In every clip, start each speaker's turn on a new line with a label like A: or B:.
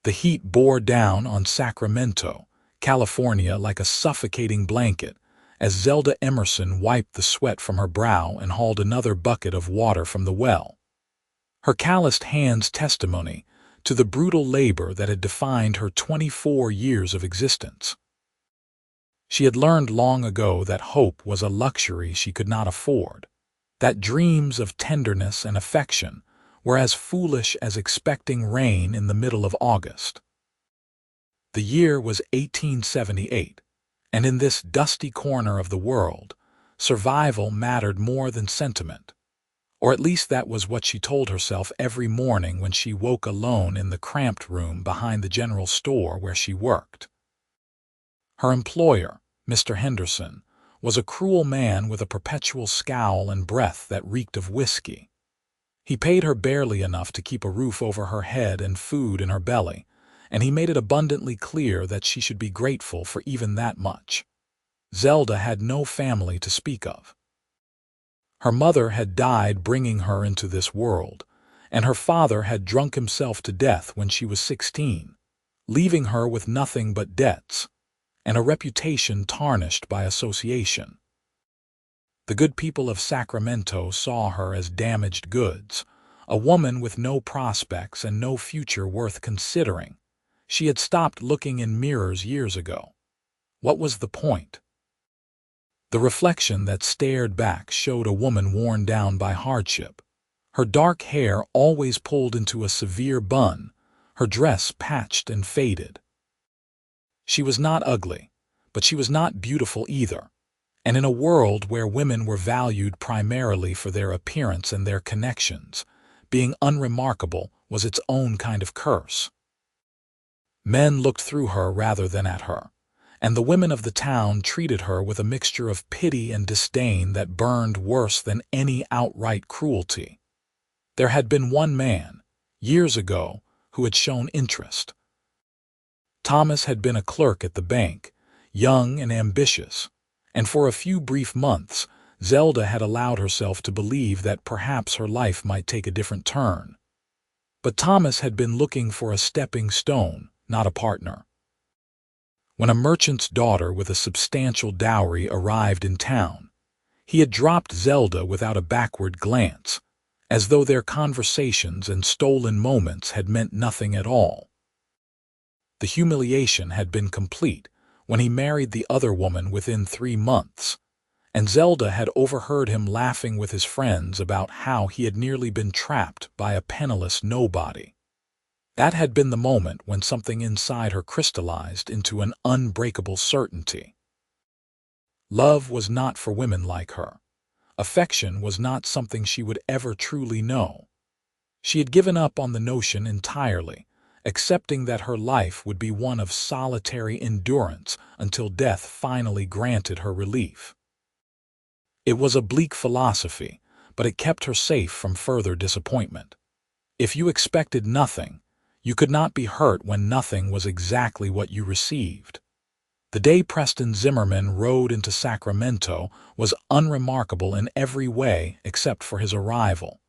A: The heat bore down on Sacramento, California like a suffocating blanket as Zelda Emerson wiped the sweat from her brow and hauled another bucket of water from the well. Her calloused hands testimony to the brutal labor that had defined her 24 years of existence. She had learned long ago that hope was a luxury she could not afford, that dreams of tenderness and affection were as foolish as expecting rain in the middle of August. The year was 1878, and in this dusty corner of the world, survival mattered more than sentiment. Or at least that was what she told herself every morning when she woke alone in the cramped room behind the general store where she worked. Her employer, Mr. Henderson, was a cruel man with a perpetual scowl and breath that reeked of whiskey. He paid her barely enough to keep a roof over her head and food in her belly, and he made it abundantly clear that she should be grateful for even that much. Zelda had no family to speak of. Her mother had died bringing her into this world, and her father had drunk himself to death when she was 16, leaving her with nothing but debts and a reputation tarnished by association. The good people of Sacramento saw her as damaged goods, a woman with no prospects and no future worth considering. She had stopped looking in mirrors years ago. What was the point? The reflection that stared back showed a woman worn down by hardship, her dark hair always pulled into a severe bun, her dress patched and faded. She was not ugly, but she was not beautiful either, and in a world where women were valued primarily for their appearance and their connections, being unremarkable was its own kind of curse. Men looked through her rather than at her, and the women of the town treated her with a mixture of pity and disdain that burned worse than any outright cruelty. There had been one man, years ago, who had shown interest. Thomas had been a clerk at the bank, young and ambitious, and for a few brief months, Zelda had allowed herself to believe that perhaps her life might take a different turn. But Thomas had been looking for a stepping stone, not a partner. When a merchant's daughter with a substantial dowry arrived in town, he had dropped Zelda without a backward glance, as though their conversations and stolen moments had meant nothing at all. The humiliation had been complete when he married the other woman within 3 months, and Zelda had overheard him laughing with his friends about how he had nearly been trapped by a penniless nobody. That had been the moment when something inside her crystallized into an unbreakable certainty. Love was not for women like her. Affection was not something she would ever truly know. She had given up on the notion entirely, accepting that her life would be one of solitary endurance until death finally granted her relief. It was a bleak philosophy, but it kept her safe from further disappointment. If you expected nothing, you could not be hurt when nothing was exactly what you received. The day Preston Zimmerman rode into Sacramento was unremarkable in every way except for his arrival.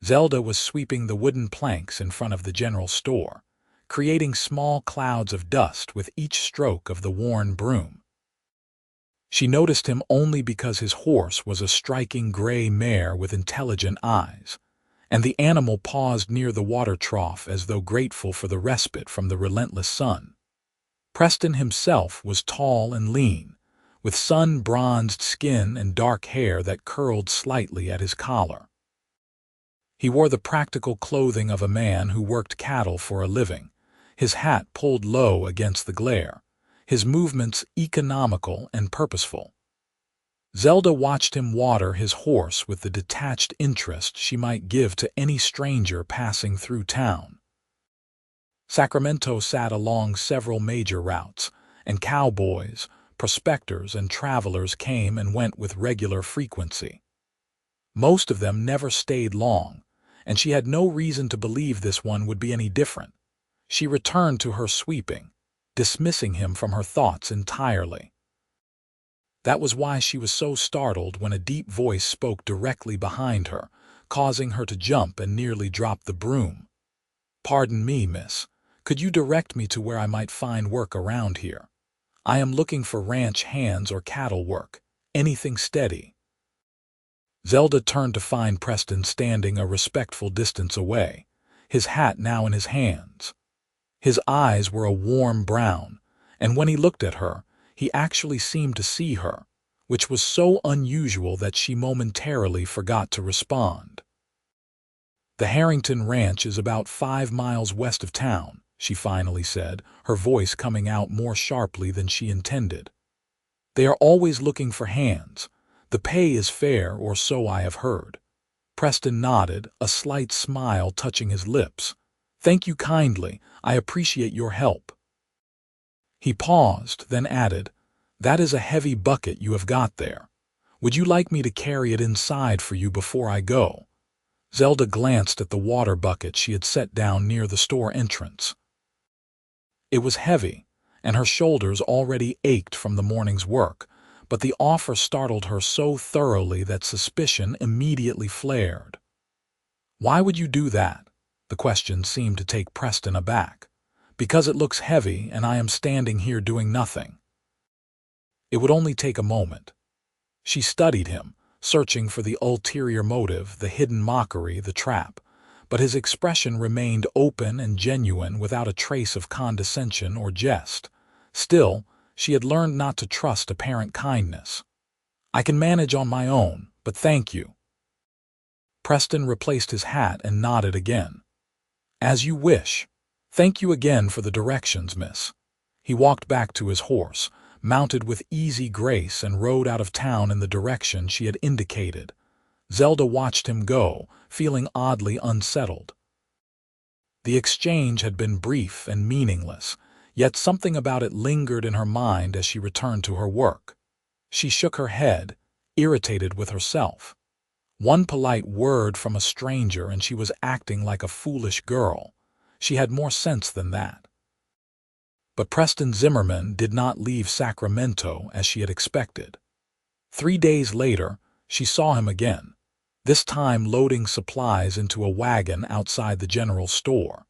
A: Zelda was sweeping the wooden planks in front of the general store, creating small clouds of dust with each stroke of the worn broom. She noticed him only because his horse was a striking gray mare with intelligent eyes, and the animal paused near the water trough as though grateful for the respite from the relentless sun. Preston himself was tall and lean, with sun-bronzed skin and dark hair that curled slightly at his collar. He wore the practical clothing of a man who worked cattle for a living, his hat pulled low against the glare, his movements economical and purposeful. Zelda watched him water his horse with the detached interest she might give to any stranger passing through town. Sacramento sat along several major routes, and cowboys, prospectors, and travelers came and went with regular frequency. Most of them never stayed long, and she had no reason to believe this one would be any different. She returned to her sweeping, dismissing him from her thoughts entirely. That was why she was so startled when a deep voice spoke directly behind her, causing her to jump and nearly drop the broom. "Pardon me, miss, Could you direct me to where I might find work around here? I am looking for ranch hands or cattle work, anything steady." Zelda turned to find Preston standing a respectful distance away, his hat now in his hands. His eyes were a warm brown, and when he looked at her, he actually seemed to see her, which was so unusual that she momentarily forgot to respond. "The Harrington Ranch is about 5 miles west of town," she finally said, her voice coming out more sharply than she intended. "They are always looking for hands. The pay is fair, or so I have heard." Preston nodded, a slight smile touching his lips. "Thank you kindly. I appreciate your help." He paused, then added, "That is a heavy bucket you have got there. Would you like me to carry it inside for you before I go?" Zelda glanced at the water bucket she had set down near the store entrance. It was heavy, and her shoulders already ached from the morning's work, but the offer startled her so thoroughly that suspicion immediately flared. "Why would you do that?" The question seemed to take Preston aback. "Because it looks heavy and I am standing here doing nothing." "It would only take a moment." She studied him, searching for the ulterior motive, the hidden mockery, the trap, but his expression remained open and genuine without a trace of condescension or jest. Still, she had learned not to trust apparent kindness. "I can manage on my own, but thank you." Preston replaced his hat and nodded again. "As you wish. Thank you again for the directions, miss." He walked back to his horse, mounted with easy grace, and rode out of town in the direction she had indicated. Zelda watched him go, feeling oddly unsettled. The exchange had been brief and meaningless, yet something about it lingered in her mind as she returned to her work. She shook her head, irritated with herself. One polite word from a stranger and she was acting like a foolish girl. She had more sense than that. But Preston Zimmerman did not leave Sacramento as she had expected. 3 days later, she saw him again, this time loading supplies into a wagon outside the general store.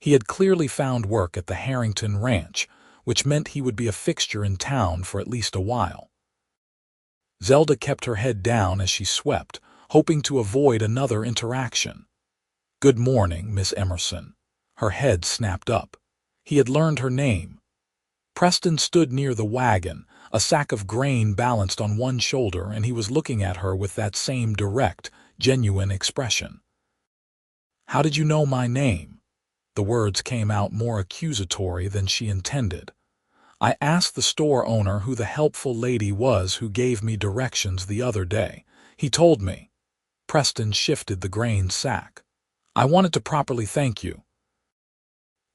A: He had clearly found work at the Harrington Ranch, which meant he would be a fixture in town for at least a while. Zelda kept her head down as she swept, hoping to avoid another interaction. "Good morning, Miss Emerson." Her head snapped up. He had learned her name. Preston stood near the wagon, a sack of grain balanced on one shoulder, and he was looking at her with that same direct, genuine expression. "How did you know my name?" The words came out more accusatory than she intended. "I asked the store owner who the helpful lady was who gave me directions the other day. He told me." Preston shifted the grain sack. "I wanted to properly thank you.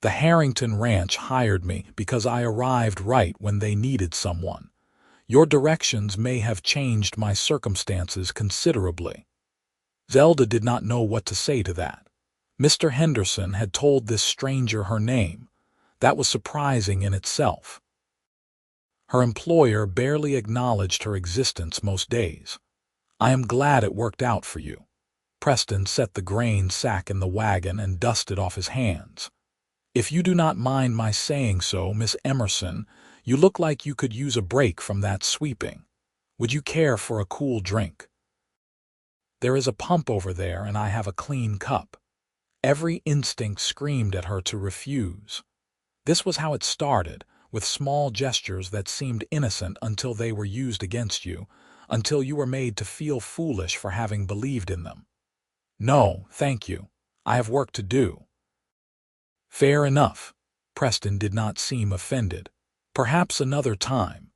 A: The Harrington Ranch hired me because I arrived right when they needed someone. Your directions may have changed my circumstances considerably." Zelda did not know what to say to that. Mr. Henderson had told this stranger her name. That was surprising in itself. Her employer barely acknowledged her existence most days. "I am glad it worked out for you." Preston set the grain sack in the wagon and dusted off his hands. "If you do not mind my saying so, Miss Emerson, you look like you could use a break from that sweeping. Would you care for a cool drink? There is a pump over there and I have a clean cup." Every instinct screamed at her to refuse. This was how it started, with small gestures that seemed innocent until they were used against you, until you were made to feel foolish for having believed in them. "No, thank you. I have work to do." "Fair enough." Preston did not seem offended. "Perhaps another time."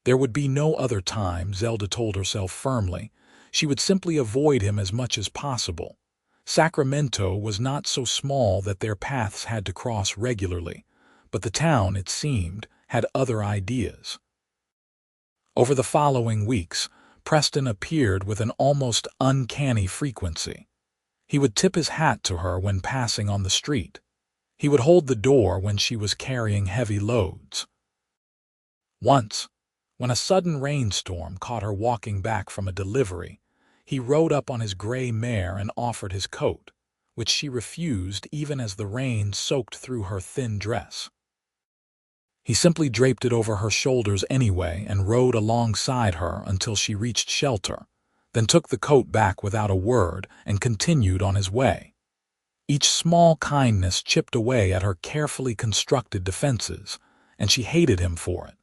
A: There would be no other time, Zelda told herself firmly. She would simply avoid him as much as possible. Sacramento was not so small that their paths had to cross regularly, but the town, it seemed, had other ideas. Over the following weeks, Preston appeared with an almost uncanny frequency. He would tip his hat to her when passing on the street. He would hold the door when she was carrying heavy loads. Once, when a sudden rainstorm caught her walking back from a delivery, he rode up on his gray mare and offered his coat, which she refused even as the rain soaked through her thin dress. He simply draped it over her shoulders anyway and rode alongside her until she reached shelter, then took the coat back without a word and continued on his way. Each small kindness chipped away at her carefully constructed defenses, and she hated him for it.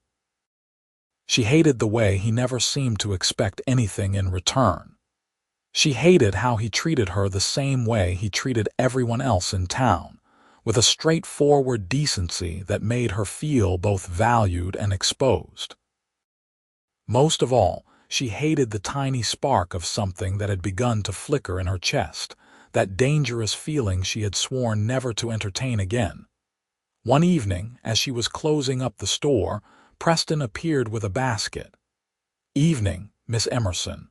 A: She hated the way he never seemed to expect anything in return. She hated how he treated her the same way he treated everyone else in town, with a straightforward decency that made her feel both valued and exposed. Most of all, she hated the tiny spark of something that had begun to flicker in her chest, that dangerous feeling she had sworn never to entertain again. One evening, as she was closing up the store, Preston appeared with a basket. "Evening, Miss Emerson.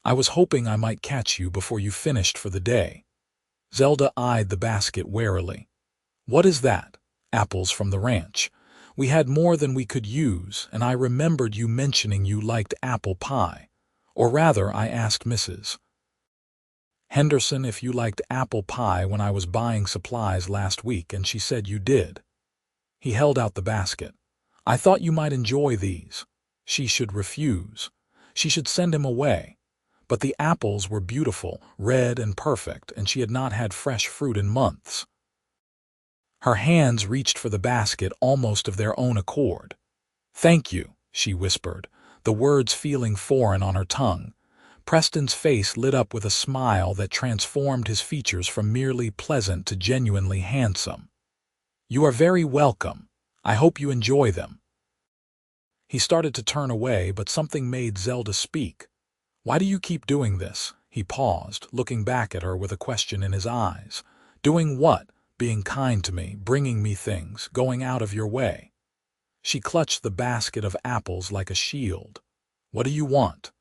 A: I was hoping I might catch you before you finished for the day." Zelda eyed the basket warily. "What is that?" "Apples from the ranch. We had more than we could use, and I remembered you mentioning you liked apple pie. Or rather, I asked Mrs. Henderson if you liked apple pie when I was buying supplies last week, and she said you did." He held out the basket. "I thought you might enjoy these." She should refuse. She should send him away. But the apples were beautiful, red and perfect, and she had not had fresh fruit in months. Her hands reached for the basket almost of their own accord. "Thank you," she whispered, the words feeling foreign on her tongue. Preston's face lit up with a smile that transformed his features from merely pleasant to genuinely handsome. "You are very welcome. I hope you enjoy them." He started to turn away, but something made Zelda speak. "Why do you keep doing this?" He paused, looking back at her with a question in his eyes. "Doing what? Being kind to me, bringing me things, going out of your way." She clutched the basket of apples like a shield. "What do you want?"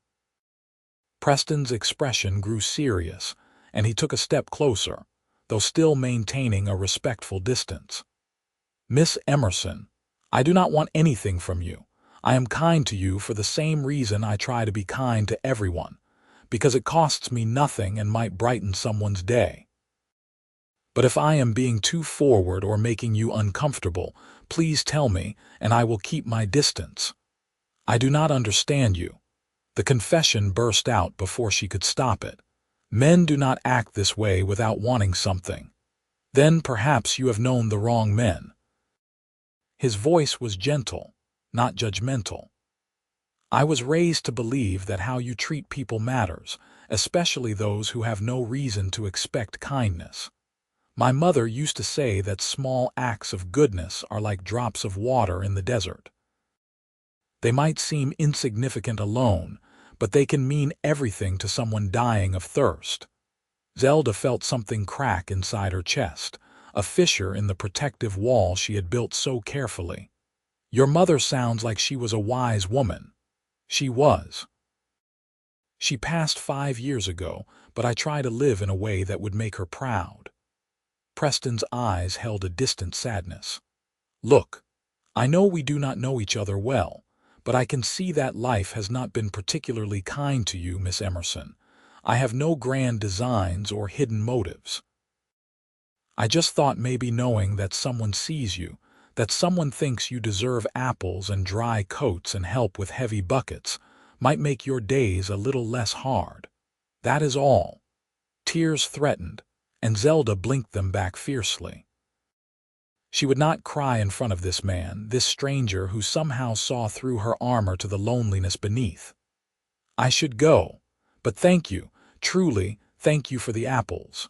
A: Preston's expression grew serious, and he took a step closer, though still maintaining a respectful distance. "Miss Emerson, I do not want anything from you. I am kind to you for the same reason I try to be kind to everyone, because it costs me nothing and might brighten someone's day. But if I am being too forward or making you uncomfortable, please tell me, and I will keep my distance. I do not understand you." The confession burst out before she could stop it. "Men do not act this way without wanting something. Then perhaps you have known the wrong men." His voice was gentle, not judgmental. "I was raised to believe that how you treat people matters, especially those who have no reason to expect kindness. My mother used to say that small acts of goodness are like drops of water in the desert. They might seem insignificant alone, but they can mean everything to someone dying of thirst." Zelda felt something crack inside her chest, a fissure in the protective wall she had built so carefully. "Your mother sounds like she was a wise woman." She was. "She passed 5 years ago, but I try to live in a way that would make her proud." Preston's eyes held a distant sadness. "Look, I know we do not know each other well, but I can see that life has not been particularly kind to you, Miss Emerson. I have no grand designs or hidden motives. I just thought maybe knowing that someone sees you, that someone thinks you deserve apples and dry coats and help with heavy buckets, might make your days a little less hard. That is all." Tears threatened, and Zelda blinked them back fiercely. She would not cry in front of this man, this stranger who somehow saw through her armor to the loneliness beneath. "I should go, but thank you, truly, thank you for the apples."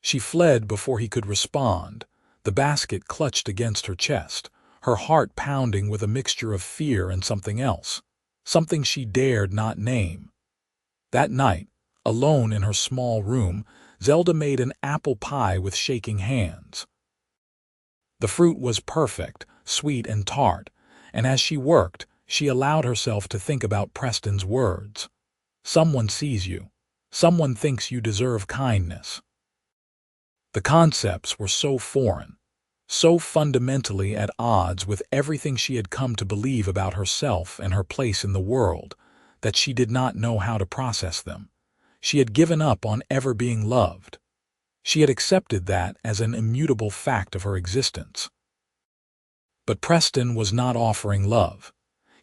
A: She fled before he could respond, the basket clutched against her chest, her heart pounding with a mixture of fear and something else, something she dared not name. That night, alone in her small room, Zelda made an apple pie with shaking hands. The fruit was perfect, sweet and tart, and as she worked, she allowed herself to think about Preston's words. "Someone sees you. Someone thinks you deserve kindness." The concepts were so foreign, so fundamentally at odds with everything she had come to believe about herself and her place in the world, that she did not know how to process them. She had given up on ever being loved. She had accepted that as an immutable fact of her existence. But Preston was not offering love.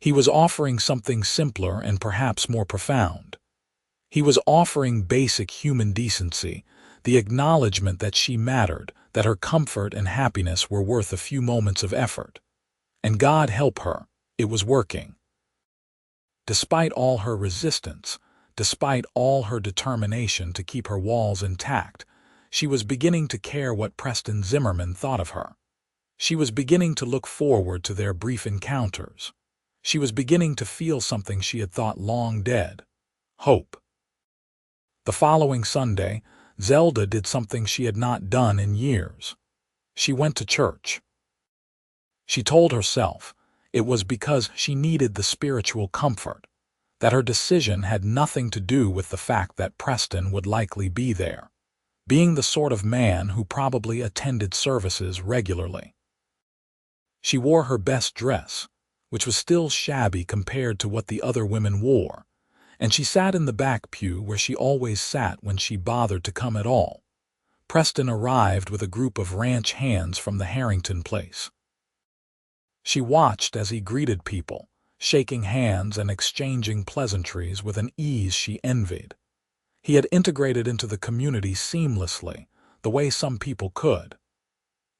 A: He was offering something simpler and perhaps more profound. He was offering basic human decency, the acknowledgement that she mattered, that her comfort and happiness were worth a few moments of effort. And God help her, it was working. Despite all her resistance, despite all her determination to keep her walls intact, she was beginning to care what Preston Zimmerman thought of her. She was beginning to look forward to their brief encounters. She was beginning to feel something she had thought long dead: hope. The following Sunday, Zelda did something she had not done in years. She went to church. She told herself it was because she needed the spiritual comfort, that her decision had nothing to do with the fact that Preston would likely be there, being the sort of man who probably attended services regularly. She wore her best dress, which was still shabby compared to what the other women wore, and she sat in the back pew where she always sat when she bothered to come at all. Preston arrived with a group of ranch hands from the Harrington place. She watched as he greeted people, shaking hands and exchanging pleasantries with an ease she envied. He had integrated into the community seamlessly, the way some people could.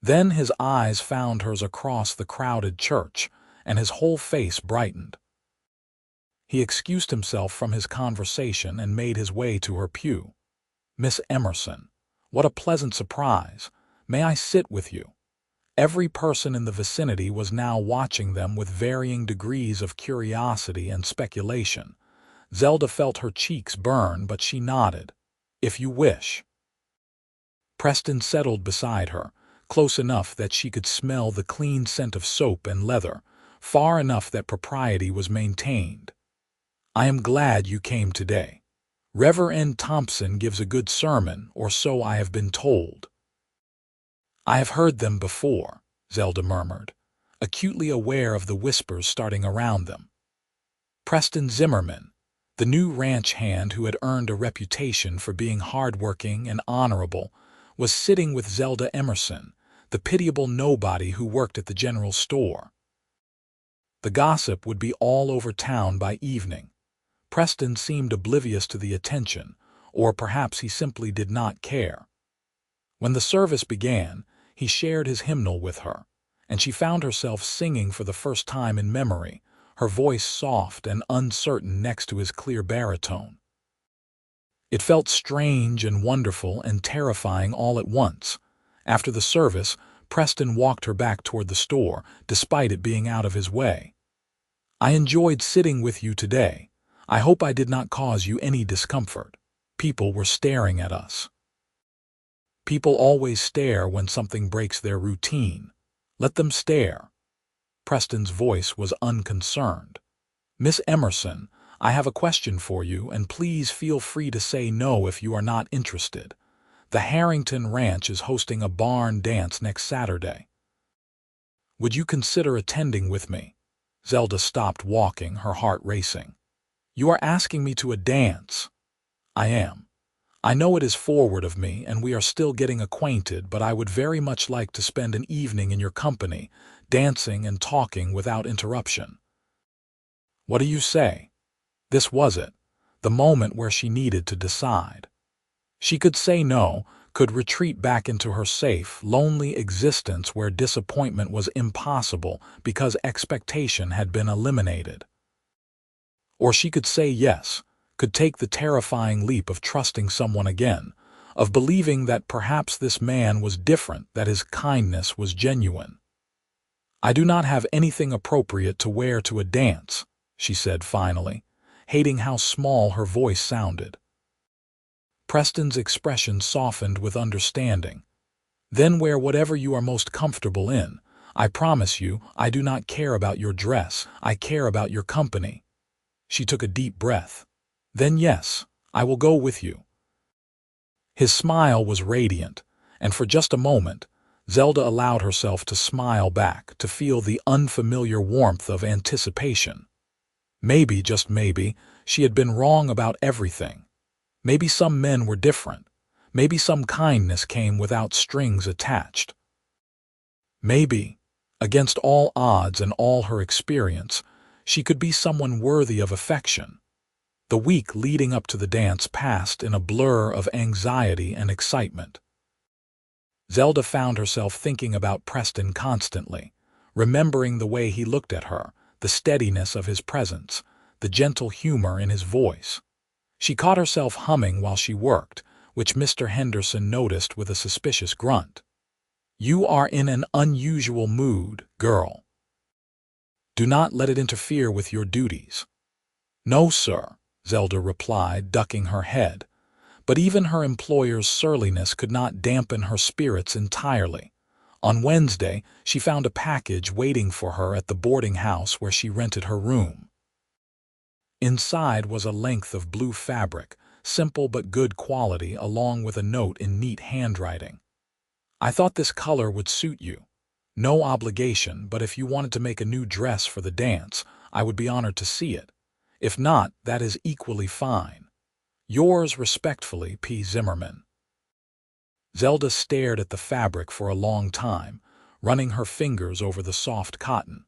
A: Then his eyes found hers across the crowded church, and his whole face brightened. He excused himself from his conversation and made his way to her pew. "Miss Emerson, what a pleasant surprise. May I sit with you?" Every person in the vicinity was now watching them with varying degrees of curiosity and speculation. Zelda felt her cheeks burn, but she nodded. "If you wish." Preston settled beside her, close enough that she could smell the clean scent of soap and leather, far enough that propriety was maintained. "I am glad you came today. Reverend Thompson gives a good sermon, or so I have been told." "I have heard them before," Zelda murmured, acutely aware of the whispers starting around them. Preston Zimmerman, the new ranch hand who had earned a reputation for being hardworking and honorable, was sitting with Zelda Emerson, the pitiable nobody who worked at the general store. The gossip would be all over town by evening. Preston seemed oblivious to the attention, or perhaps he simply did not care. When the service began, he shared his hymnal with her, and she found herself singing for the first time in memory, her voice soft and uncertain next to his clear baritone. It felt strange and wonderful and terrifying all at once. After the service, Preston walked her back toward the store, despite it being out of his way. "I enjoyed sitting with you today. I hope I did not cause you any discomfort. People were staring at us." "People always stare when something breaks their routine. Let them stare." Preston's voice was unconcerned. "Miss Emerson, I have a question for you, and please feel free to say no if you are not interested. The Harrington Ranch is hosting a barn dance next Saturday. Would you consider attending with me?" Zelda stopped walking, her heart racing. "You are asking me to a dance?" "I am. I know it is forward of me, and we are still getting acquainted, but I would very much like to spend an evening in your company, dancing and talking without interruption." "What do you say?" This was it, the moment where she needed to decide. She could say no, could retreat back into her safe, lonely existence where disappointment was impossible because expectation had been eliminated. Or she could say yes, could take the terrifying leap of trusting someone again, of believing that perhaps this man was different, that his kindness was genuine. "I do not have anything appropriate to wear to a dance," she said finally, hating how small her voice sounded. Preston's expression softened with understanding. "Then wear whatever you are most comfortable in. I promise you, I do not care about your dress, I care about your company." She took a deep breath. "Then yes, I will go with you." His smile was radiant, and for just a moment, Zelda allowed herself to smile back, to feel the unfamiliar warmth of anticipation. Maybe, just maybe, she had been wrong about everything. Maybe some men were different. Maybe some kindness came without strings attached. Maybe, against all odds and all her experience, she could be someone worthy of affection. The week leading up to the dance passed in a blur of anxiety and excitement. Zelda found herself thinking about Preston constantly, remembering the way he looked at her, the steadiness of his presence, the gentle humor in his voice. She caught herself humming while she worked, which Mr. Henderson noticed with a suspicious grunt. "You are in an unusual mood, girl. Do not let it interfere with your duties." "No, sir," Zelda replied, ducking her head. But even her employer's surliness could not dampen her spirits entirely. On Wednesday, she found a package waiting for her at the boarding house where she rented her room. Inside was a length of blue fabric, simple but good quality, along with a note in neat handwriting. "I thought this color would suit you. No obligation, but if you wanted to make a new dress for the dance, I would be honored to see it. If not, that is equally fine. Yours respectfully, P. Zimmerman." Zelda stared at the fabric for a long time, running her fingers over the soft cotton.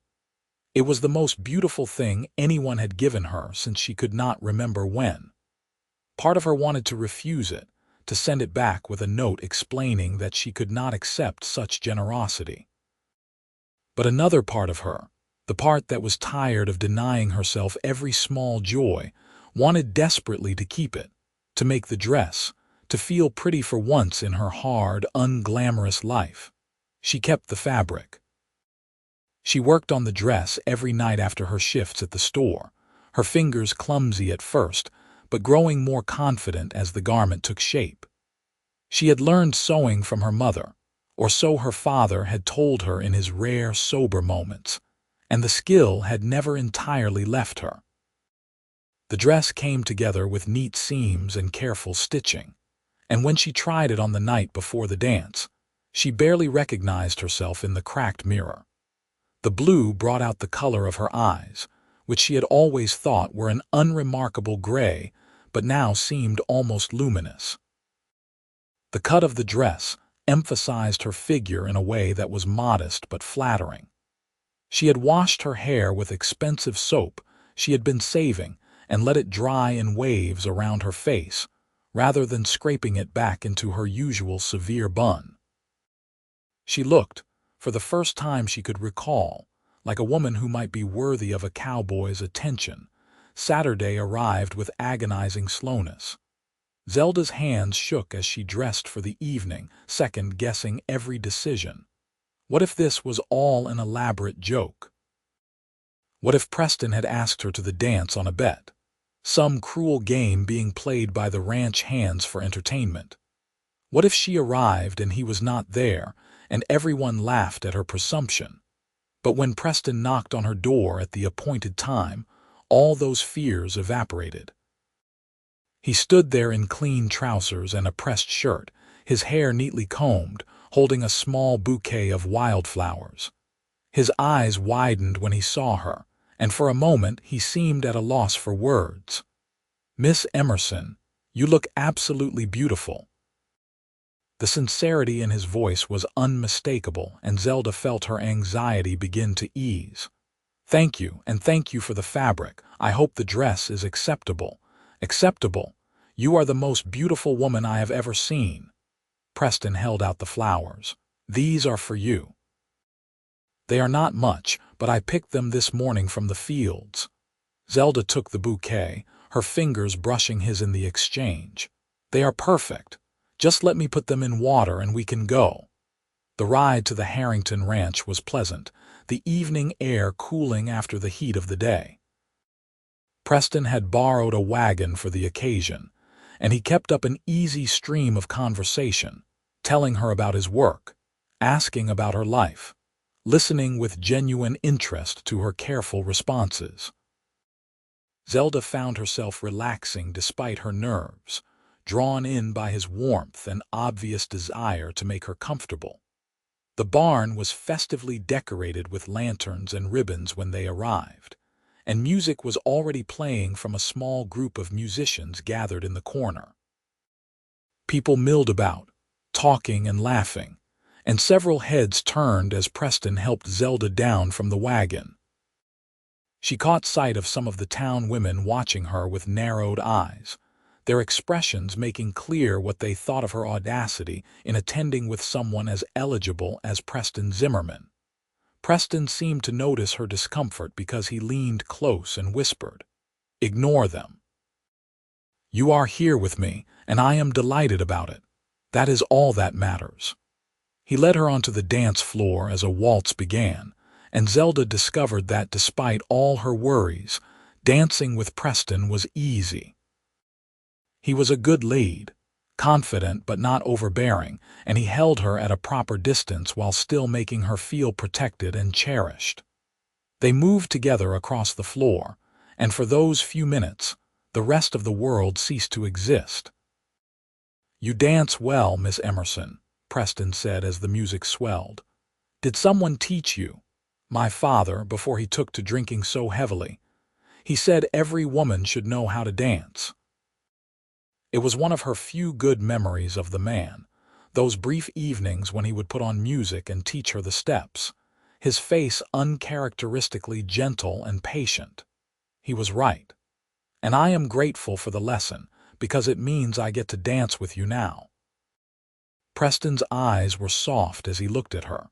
A: It was the most beautiful thing anyone had given her since she could not remember when. Part of her wanted to refuse it, to send it back with a note explaining that she could not accept such generosity. But another part of her, the part that was tired of denying herself every small joy, wanted desperately to keep it, to make the dress, to feel pretty for once in her hard, unglamorous life. She kept the fabric. She worked on the dress every night after her shifts at the store, her fingers clumsy at first, but growing more confident as the garment took shape. She had learned sewing from her mother, or so her father had told her in his rare, sober moments, and the skill had never entirely left her. The dress came together with neat seams and careful stitching, and when she tried it on the night before the dance, she barely recognized herself in the cracked mirror. The blue brought out the color of her eyes, which she had always thought were an unremarkable gray, but now seemed almost luminous. The cut of the dress emphasized her figure in a way that was modest but flattering. She had washed her hair with expensive soap she had been saving and let it dry in waves around her face, rather than scraping it back into her usual severe bun. She looked, for the first time she could recall, like a woman who might be worthy of a cowboy's attention. Saturday arrived with agonizing slowness. Zelda's hands shook as she dressed for the evening, second-guessing every decision. What if this was all an elaborate joke? What if Preston had asked her to the dance on a bet? Some cruel game being played by the ranch hands for entertainment. What if she arrived and he was not there, and everyone laughed at her presumption? But when Preston knocked on her door at the appointed time, all those fears evaporated. He stood there in clean trousers and a pressed shirt, his hair neatly combed, holding a small bouquet of wildflowers. His eyes widened when he saw her, and for a moment he seemed at a loss for words. "Miss Emerson, you look absolutely beautiful." The sincerity in his voice was unmistakable, and Zelda felt her anxiety begin to ease. "Thank you, and thank you for the fabric. I hope the dress is acceptable." "Acceptable? You are the most beautiful woman I have ever seen." Preston held out the flowers. "These are for you. They are not much, but I picked them this morning from the fields." Zelda took the bouquet, her fingers brushing his in the exchange. "They are perfect. Just let me put them in water and we can go." The ride to the Harrington Ranch was pleasant, the evening air cooling after the heat of the day. Preston had borrowed a wagon for the occasion, and he kept up an easy stream of conversation, telling her about his work, asking about her life, listening with genuine interest to her careful responses. Zelda found herself relaxing despite her nerves, drawn in by his warmth and obvious desire to make her comfortable. The barn was festively decorated with lanterns and ribbons when they arrived, and music was already playing from a small group of musicians gathered in the corner. People milled about, talking and laughing, and several heads turned as Preston helped Zelda down from the wagon. She caught sight of some of the town women watching her with narrowed eyes, their expressions making clear what they thought of her audacity in attending with someone as eligible as Preston Zimmerman. Preston seemed to notice her discomfort because he leaned close and whispered, "Ignore them. You are here with me, and I am delighted about it. That is all that matters." He led her onto the dance floor as a waltz began, and Zelda discovered that despite all her worries, dancing with Preston was easy. He was a good lead, confident but not overbearing, and he held her at a proper distance while still making her feel protected and cherished. They moved together across the floor, and for those few minutes, the rest of the world ceased to exist. "You dance well, Miss Emerson," Preston said as the music swelled. "Did someone teach you?" "My father, before he took to drinking so heavily. He said every woman should know how to dance." It was one of her few good memories of the man, those brief evenings when he would put on music and teach her the steps, his face uncharacteristically gentle and patient. He was right. And I am grateful for the lesson, because it means I get to dance with you now. Preston's eyes were soft as he looked at her.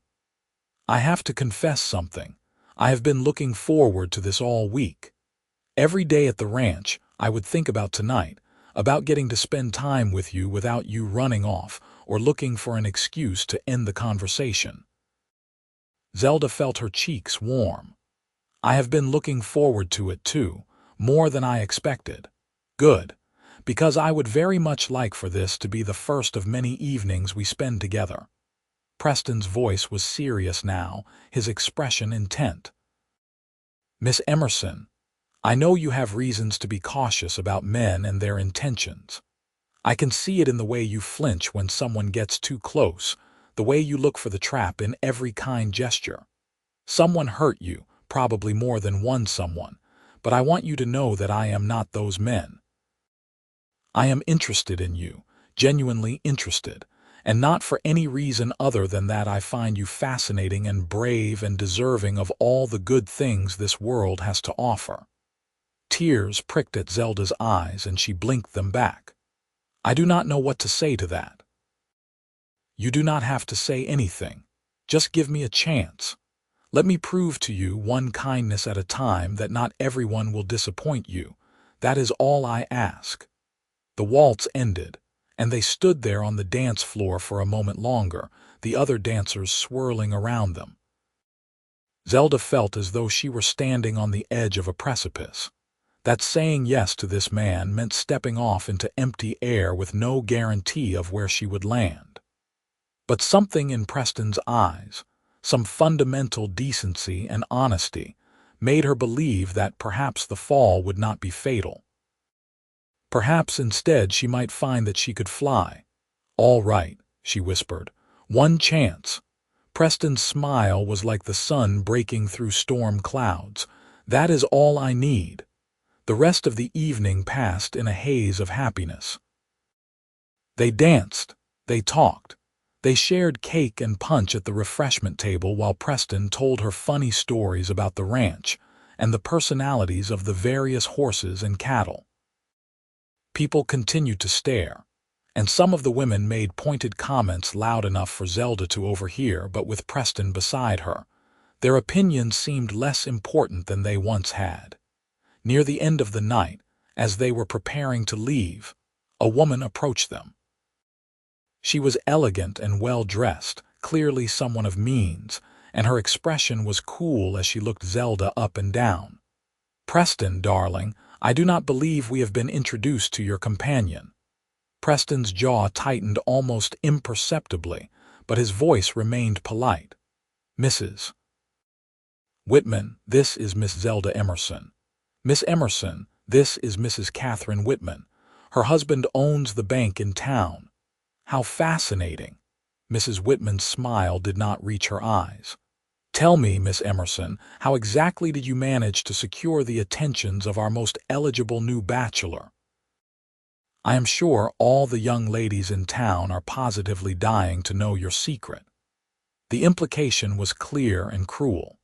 A: "I have to confess something. I have been looking forward to this all week. Every day at the ranch, I would think about tonight, about getting to spend time with you without you running off or looking for an excuse to end the conversation." Zelda felt her cheeks warm. "I have been looking forward to it too, more than I expected." "Good, because I would very much like for this to be the first of many evenings we spend together." Preston's voice was serious now, his expression intent. "Miss Emerson, I know you have reasons to be cautious about men and their intentions. I can see it in the way you flinch when someone gets too close, the way you look for the trap in every kind gesture. Someone hurt you, probably more than one someone, but I want you to know that I am not those men. I am interested in you, genuinely interested, and not for any reason other than that I find you fascinating and brave and deserving of all the good things this world has to offer." Tears pricked at Zelda's eyes and she blinked them back. "I do not know what to say to that." "You do not have to say anything. Just give me a chance. Let me prove to you one kindness at a time that not everyone will disappoint you. That is all I ask." The waltz ended, and they stood there on the dance floor for a moment longer, the other dancers swirling around them. Zelda felt as though she were standing on the edge of a precipice. That saying yes to this man meant stepping off into empty air with no guarantee of where she would land. But something in Preston's eyes, some fundamental decency and honesty, made her believe that perhaps the fall would not be fatal. Perhaps instead she might find that she could fly. "All right," she whispered. "One chance." Preston's smile was like the sun breaking through storm clouds. "That is all I need." The rest of the evening passed in a haze of happiness. They danced, they talked, they shared cake and punch at the refreshment table while Preston told her funny stories about the ranch and the personalities of the various horses and cattle. People continued to stare, and some of the women made pointed comments loud enough for Zelda to overhear, but with Preston beside her, their opinions seemed less important than they once had. Near the end of the night, as they were preparing to leave, a woman approached them. She was elegant and well-dressed, clearly someone of means, and her expression was cool as she looked Zelda up and down. "Preston, darling, I do not believe we have been introduced to your companion." Preston's jaw tightened almost imperceptibly, but his voice remained polite. "Mrs. Whitman, this is Miss Zelda Emerson. Miss Emerson, this is Mrs. Catherine Whitman. Her husband owns the bank in town." "How fascinating." Mrs. Whitman's smile did not reach her eyes. "Tell me, Miss Emerson, how exactly did you manage to secure the attentions of our most eligible new bachelor?" I am sure all the young ladies in town are positively dying to know your secret." The implication was clear and cruel.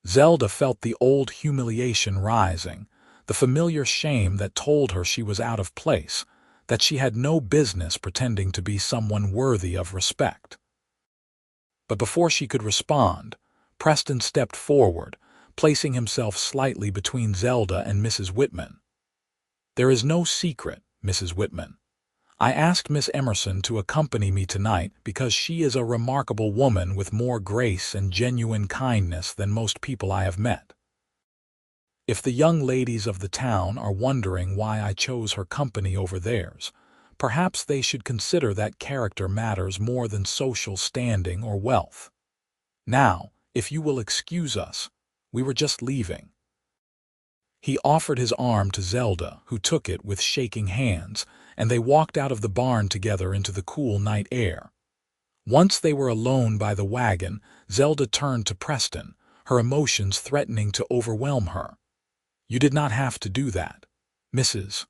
A: Zelda felt the old humiliation rising, the familiar shame that told her she was out of place, that she had no business pretending to be someone worthy of respect. But before she could respond, Preston stepped forward, placing himself slightly between Zelda and Mrs. Whitman. "There is no secret, Mrs. Whitman. I asked Miss Emerson to accompany me tonight because she is a remarkable woman with more grace and genuine kindness than most people I have met. If the young ladies of the town are wondering why I chose her company over theirs, perhaps they should consider that character matters more than social standing or wealth. Now, if you will excuse us, we were just leaving." He offered his arm to Zelda, who took it with shaking hands, and they walked out of the barn together into the cool night air. Once they were alone by the wagon, Zelda turned to Preston, her emotions threatening to overwhelm her. "You did not have to do that. Mrs.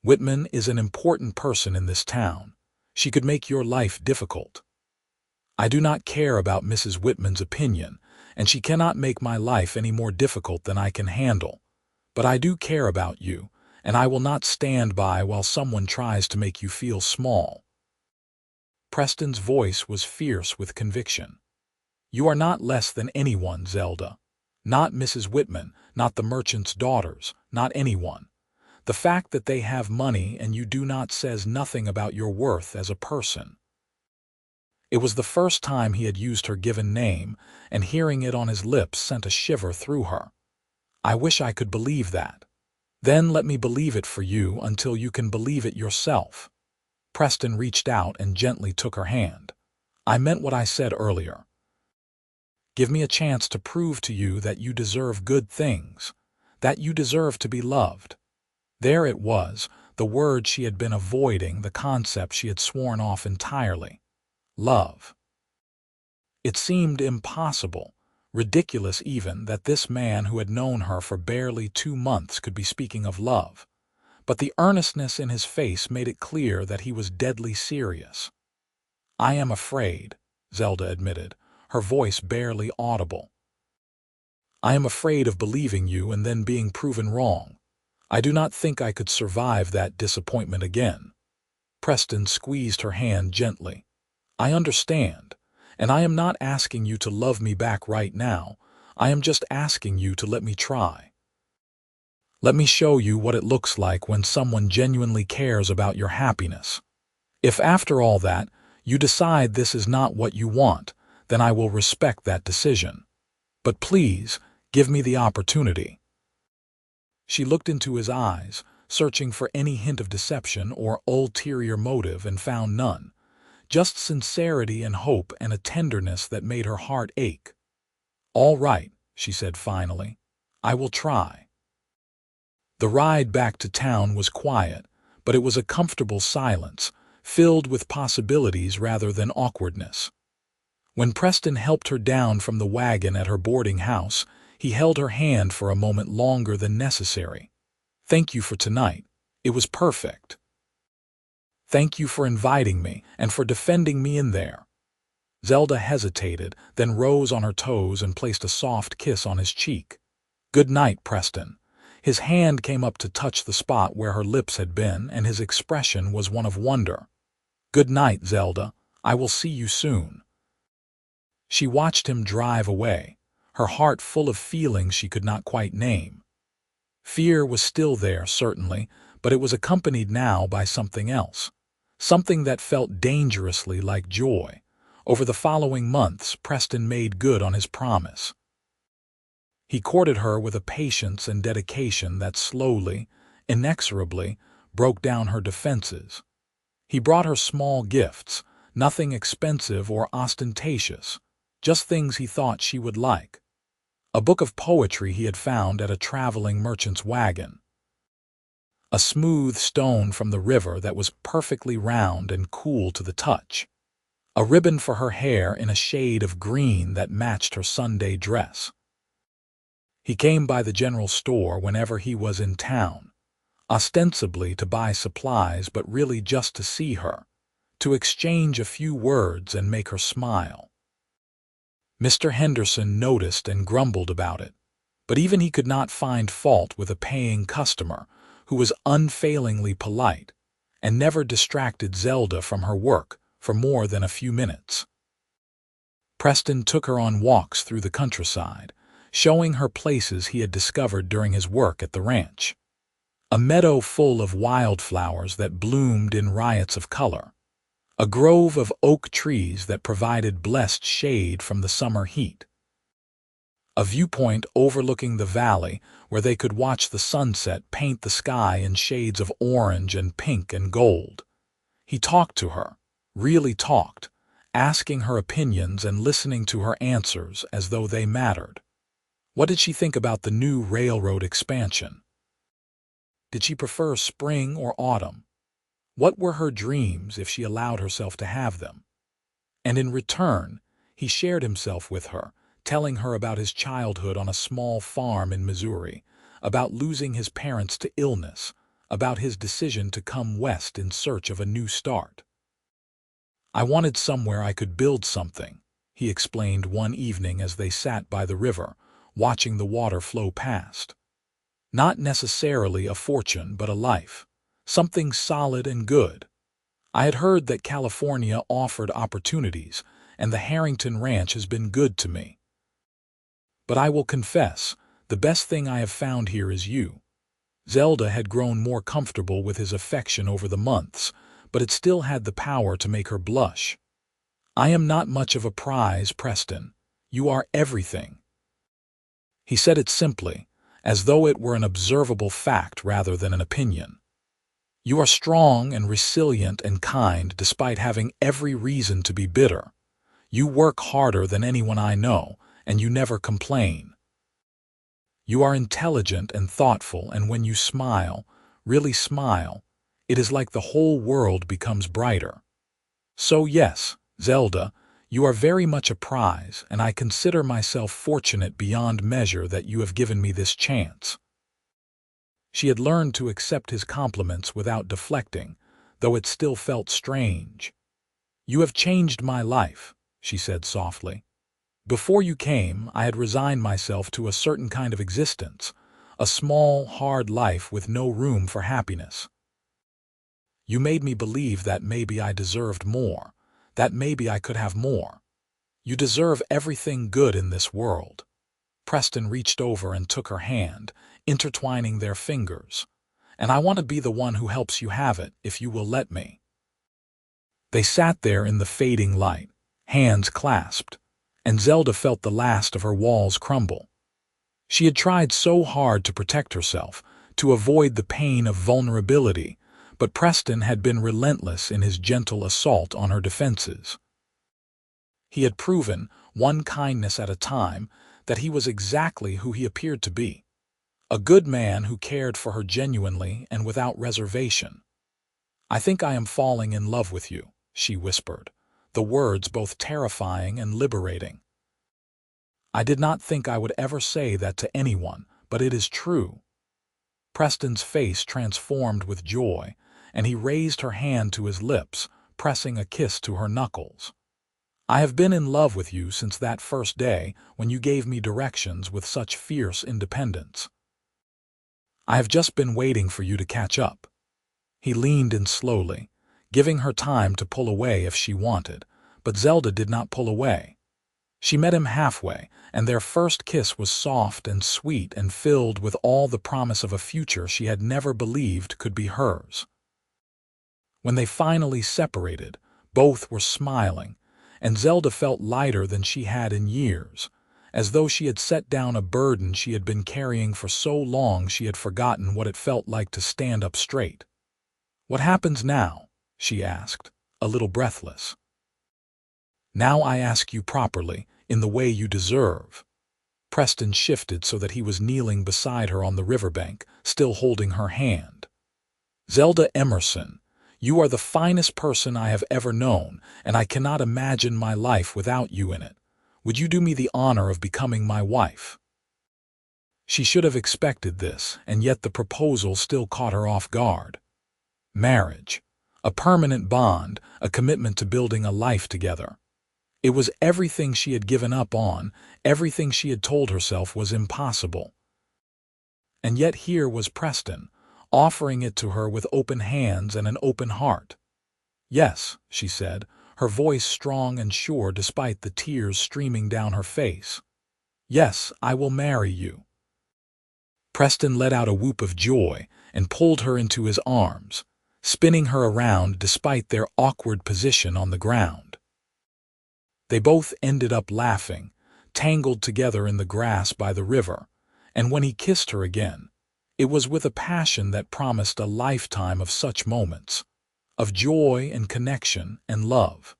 A: Whitman is an important person in this town. She could make your life difficult. I do not care about Mrs. Whitman's opinion, and she cannot make my life any more difficult than I can handle. But I do care about you, and I will not stand by while someone tries to make you feel small." Preston's voice was fierce with conviction. "You are not less than anyone, Zelda. Not Mrs. Whitman, not the merchant's daughters, not anyone. The fact that they have money and you do not says nothing about your worth as a person." It was the first time he had used her given name, and hearing it on his lips sent a shiver through her. "I wish I could believe that." "Then let me believe it for you until you can believe it yourself." Preston reached out and gently took her hand. "I meant what I said earlier. Give me a chance to prove to you that you deserve good things, that you deserve to be loved." There it was, the word she had been avoiding, the concept she had sworn off entirely. Love. It seemed impossible, ridiculous even, that this man who had known her for barely 2 months could be speaking of love. But the earnestness in his face made it clear that he was deadly serious. "I am afraid," Zelda admitted, her voice barely audible. "I am afraid of believing you and then being proven wrong. I do not think I could survive that disappointment again." Preston squeezed her hand gently. "I understand, and I am not asking you to love me back right now. I am just asking you to let me try. Let me show you what it looks like when someone genuinely cares about your happiness. If after all that, you decide this is not what you want, then I will respect that decision. But please, give me the opportunity." She looked into his eyes, searching for any hint of deception or ulterior motive, and found none. Just sincerity and hope and a tenderness that made her heart ache. "All right," she said finally. "I will try." The ride back to town was quiet, but it was a comfortable silence, filled with possibilities rather than awkwardness. When Preston helped her down from the wagon at her boarding house, he held her hand for a moment longer than necessary. "Thank you for tonight. It was perfect. Thank you for inviting me and for defending me in there." Zelda hesitated, then rose on her toes and placed a soft kiss on his cheek. "Good night, Preston." His hand came up to touch the spot where her lips had been, and his expression was one of wonder. "Good night, Zelda. I will see you soon." She watched him drive away, her heart full of feelings she could not quite name. Fear was still there, certainly, but it was accompanied now by something else. Something that felt dangerously like joy. Over the following months, Preston made good on his promise. He courted her with a patience and dedication that slowly, inexorably, broke down her defenses. He brought her small gifts, nothing expensive or ostentatious, just things he thought she would like. A book of poetry he had found at a traveling merchant's wagon. A smooth stone from the river that was perfectly round and cool to the touch. A ribbon for her hair in a shade of green that matched her Sunday dress. He came by the general store whenever he was in town. ostensibly to buy supplies but really just to see her, to exchange a few words and make her smile. Mr. Henderson noticed and grumbled about it, but even he could not find fault with a paying customer who was unfailingly polite and never distracted Zelda from her work for more than a few minutes. Preston took her on walks through the countryside, showing her places he had discovered during his work at the ranch. A meadow full of wildflowers that bloomed in riots of color, a grove of oak trees that provided blessed shade from the summer heat, a viewpoint overlooking the valley where they could watch the sunset paint the sky in shades of orange and pink and gold. He talked to her, really talked, asking her opinions and listening to her answers as though they mattered. What did she think about the new railroad expansion? Did she prefer spring or autumn? What were her dreams if she allowed herself to have them? And in return, he shared himself with her, telling her about his childhood on a small farm in Missouri, about losing his parents to illness, about his decision to come west in search of a new start. "I wanted somewhere I could build something," he explained one evening as they sat by the river, watching the water flow past. "Not necessarily a fortune, but a life, something solid and good. I had heard that California offered opportunities, and the Harrington Ranch has been good to me. But I will confess, the best thing I have found here is you." Zelda had grown more comfortable with his affection over the months, but it still had the power to make her blush. "I am not much of a prize, Preston. You are everything." He said it simply, as though it were an observable fact rather than an opinion. "You are strong and resilient and kind despite having every reason to be bitter. You work harder than anyone I know, and you never complain. You are intelligent and thoughtful, and when you smile, really smile, it is like the whole world becomes brighter. So yes, Zelda, you are very much a prize, and I consider myself fortunate beyond measure that you have given me this chance." She had learned to accept his compliments without deflecting, though it still felt strange. "You have changed my life," she said softly. "Before you came, I had resigned myself to a certain kind of existence, a small, hard life with no room for happiness. You made me believe that maybe I deserved more, that maybe I could have more. You deserve everything good in this world." Preston reached over and took her hand, intertwining their fingers. "And I want to be the one who helps you have it, if you will let me." They sat there in the fading light, hands clasped, and Zelda felt the last of her walls crumble. She had tried so hard to protect herself, to avoid the pain of vulnerability, but Preston had been relentless in his gentle assault on her defenses. He had proven, one kindness at a time, that he was exactly who he appeared to be, a good man who cared for her genuinely and without reservation. "I think I am falling in love with you," she whispered, the words both terrifying and liberating. "I did not think I would ever say that to anyone, but it is true." Preston's face transformed with joy, and he raised her hand to his lips, pressing a kiss to her knuckles. "I have been in love with you since that first day when you gave me directions with such fierce independence. I have just been waiting for you to catch up." He leaned in slowly, giving her time to pull away if she wanted, but Zelda did not pull away. She met him halfway, and their first kiss was soft and sweet and filled with all the promise of a future she had never believed could be hers. When they finally separated, both were smiling, and Zelda felt lighter than she had in years, as though she had set down a burden she had been carrying for so long she had forgotten what it felt like to stand up straight. "What happens now?" she asked, a little breathless. "Now I ask you properly, in the way you deserve." Preston shifted so that he was kneeling beside her on the riverbank, still holding her hand. "Zelda Emerson, you are the finest person I have ever known, and I cannot imagine my life without you in it. Would you do me the honor of becoming my wife?" She should have expected this, and yet the proposal still caught her off guard. Marriage. A permanent bond, a commitment to building a life together. It was everything she had given up on, everything she had told herself was impossible. And yet here was Preston, offering it to her with open hands and an open heart. "Yes," she said, her voice strong and sure despite the tears streaming down her face. "Yes, I will marry you." Preston let out a whoop of joy and pulled her into his arms, spinning her around despite their awkward position on the ground. They both ended up laughing, tangled together in the grass by the river, and when he kissed her again, it was with a passion that promised a lifetime of such moments, of joy and connection and love.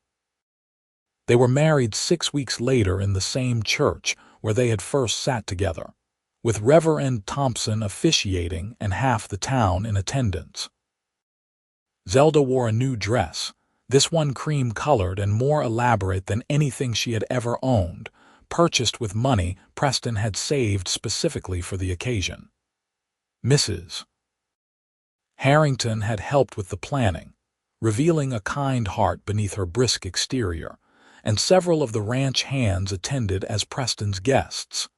A: They were married 6 weeks later in the same church where they had first sat together, with Reverend Thompson officiating and half the town in attendance. Zelda wore a new dress, this one cream-colored and more elaborate than anything she had ever owned, purchased with money Preston had saved specifically for the occasion. Mrs. Harrington had helped with the planning, revealing a kind heart beneath her brisk exterior, and several of the ranch hands attended as Preston's guests.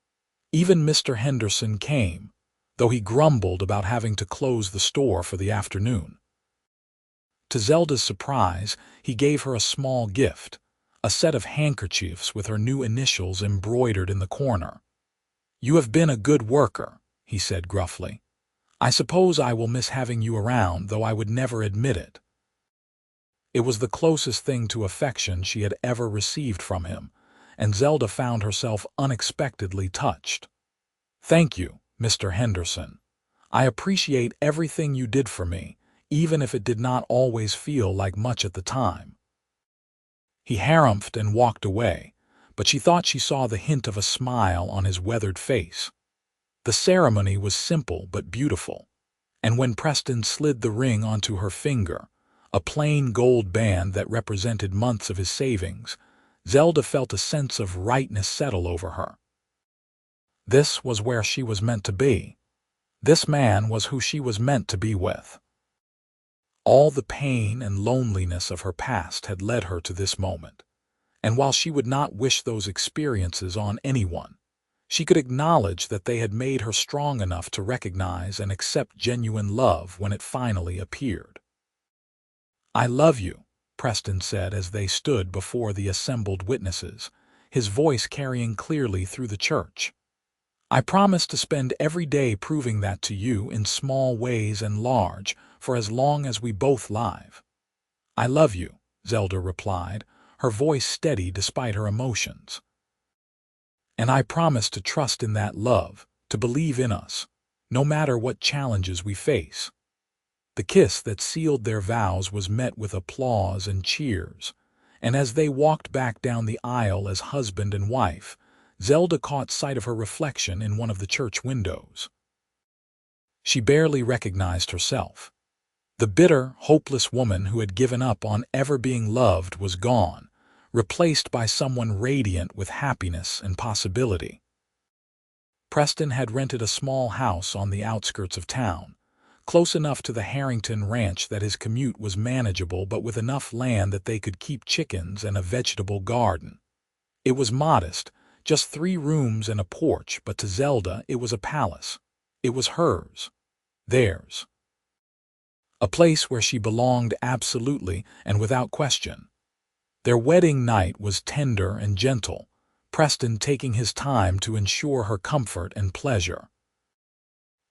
A: Even Mr. Henderson came, though he grumbled about having to close the store for the afternoon. To Zelda's surprise, he gave her a small gift, a set of handkerchiefs with her new initials embroidered in the corner. "You have been a good worker," he said gruffly. "I suppose I will miss having you around, though I would never admit it." It was the closest thing to affection she had ever received from him, and Zelda found herself unexpectedly touched. "Thank you, Mr. Henderson. I appreciate everything you did for me, even if it did not always feel like much at the time." He harumphed and walked away, but she thought she saw the hint of a smile on his weathered face. The ceremony was simple but beautiful, and when Preston slid the ring onto her finger, a plain gold band that represented months of his savings, Zelda felt a sense of rightness settle over her. This was where she was meant to be. This man was who she was meant to be with. All the pain and loneliness of her past had led her to this moment, and while she would not wish those experiences on anyone, she could acknowledge that they had made her strong enough to recognize and accept genuine love when it finally appeared. "I love you," Preston said as they stood before the assembled witnesses, his voice carrying clearly through the church. "I promise to spend every day proving that to you in small ways and large, for as long as we both live." "I love you," Zelda replied, her voice steady despite her emotions. "And I promise to trust in that love, to believe in us, no matter what challenges we face." The kiss that sealed their vows was met with applause and cheers, and as they walked back down the aisle as husband and wife, Zelda caught sight of her reflection in one of the church windows. She barely recognized herself. The bitter, hopeless woman who had given up on ever being loved was gone, replaced by someone radiant with happiness and possibility. Preston had rented a small house on the outskirts of town, close enough to the Harrington ranch that his commute was manageable but with enough land that they could keep chickens and a vegetable garden. It was modest, just 3 rooms and a porch, but to Zelda it was a palace. It was hers. Theirs. A place where she belonged absolutely and without question. Their wedding night was tender and gentle, Preston taking his time to ensure her comfort and pleasure.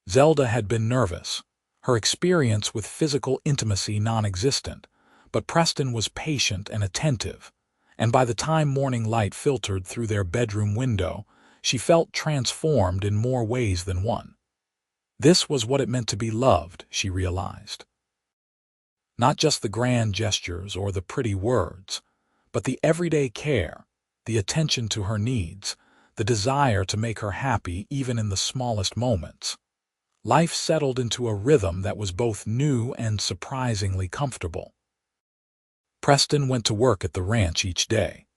A: Zelda had been nervous, her experience with physical intimacy non-existent, but Preston was patient and attentive, and by the time morning light filtered through their bedroom window, she felt transformed in more ways than one. This was what it meant to be loved, she realized. Not just the grand gestures or the pretty words, but the everyday care, the attention to her needs, the desire to make her happy even in the smallest moments. Life settled into a rhythm that was both new and surprisingly comfortable. Preston went to work at the ranch each day,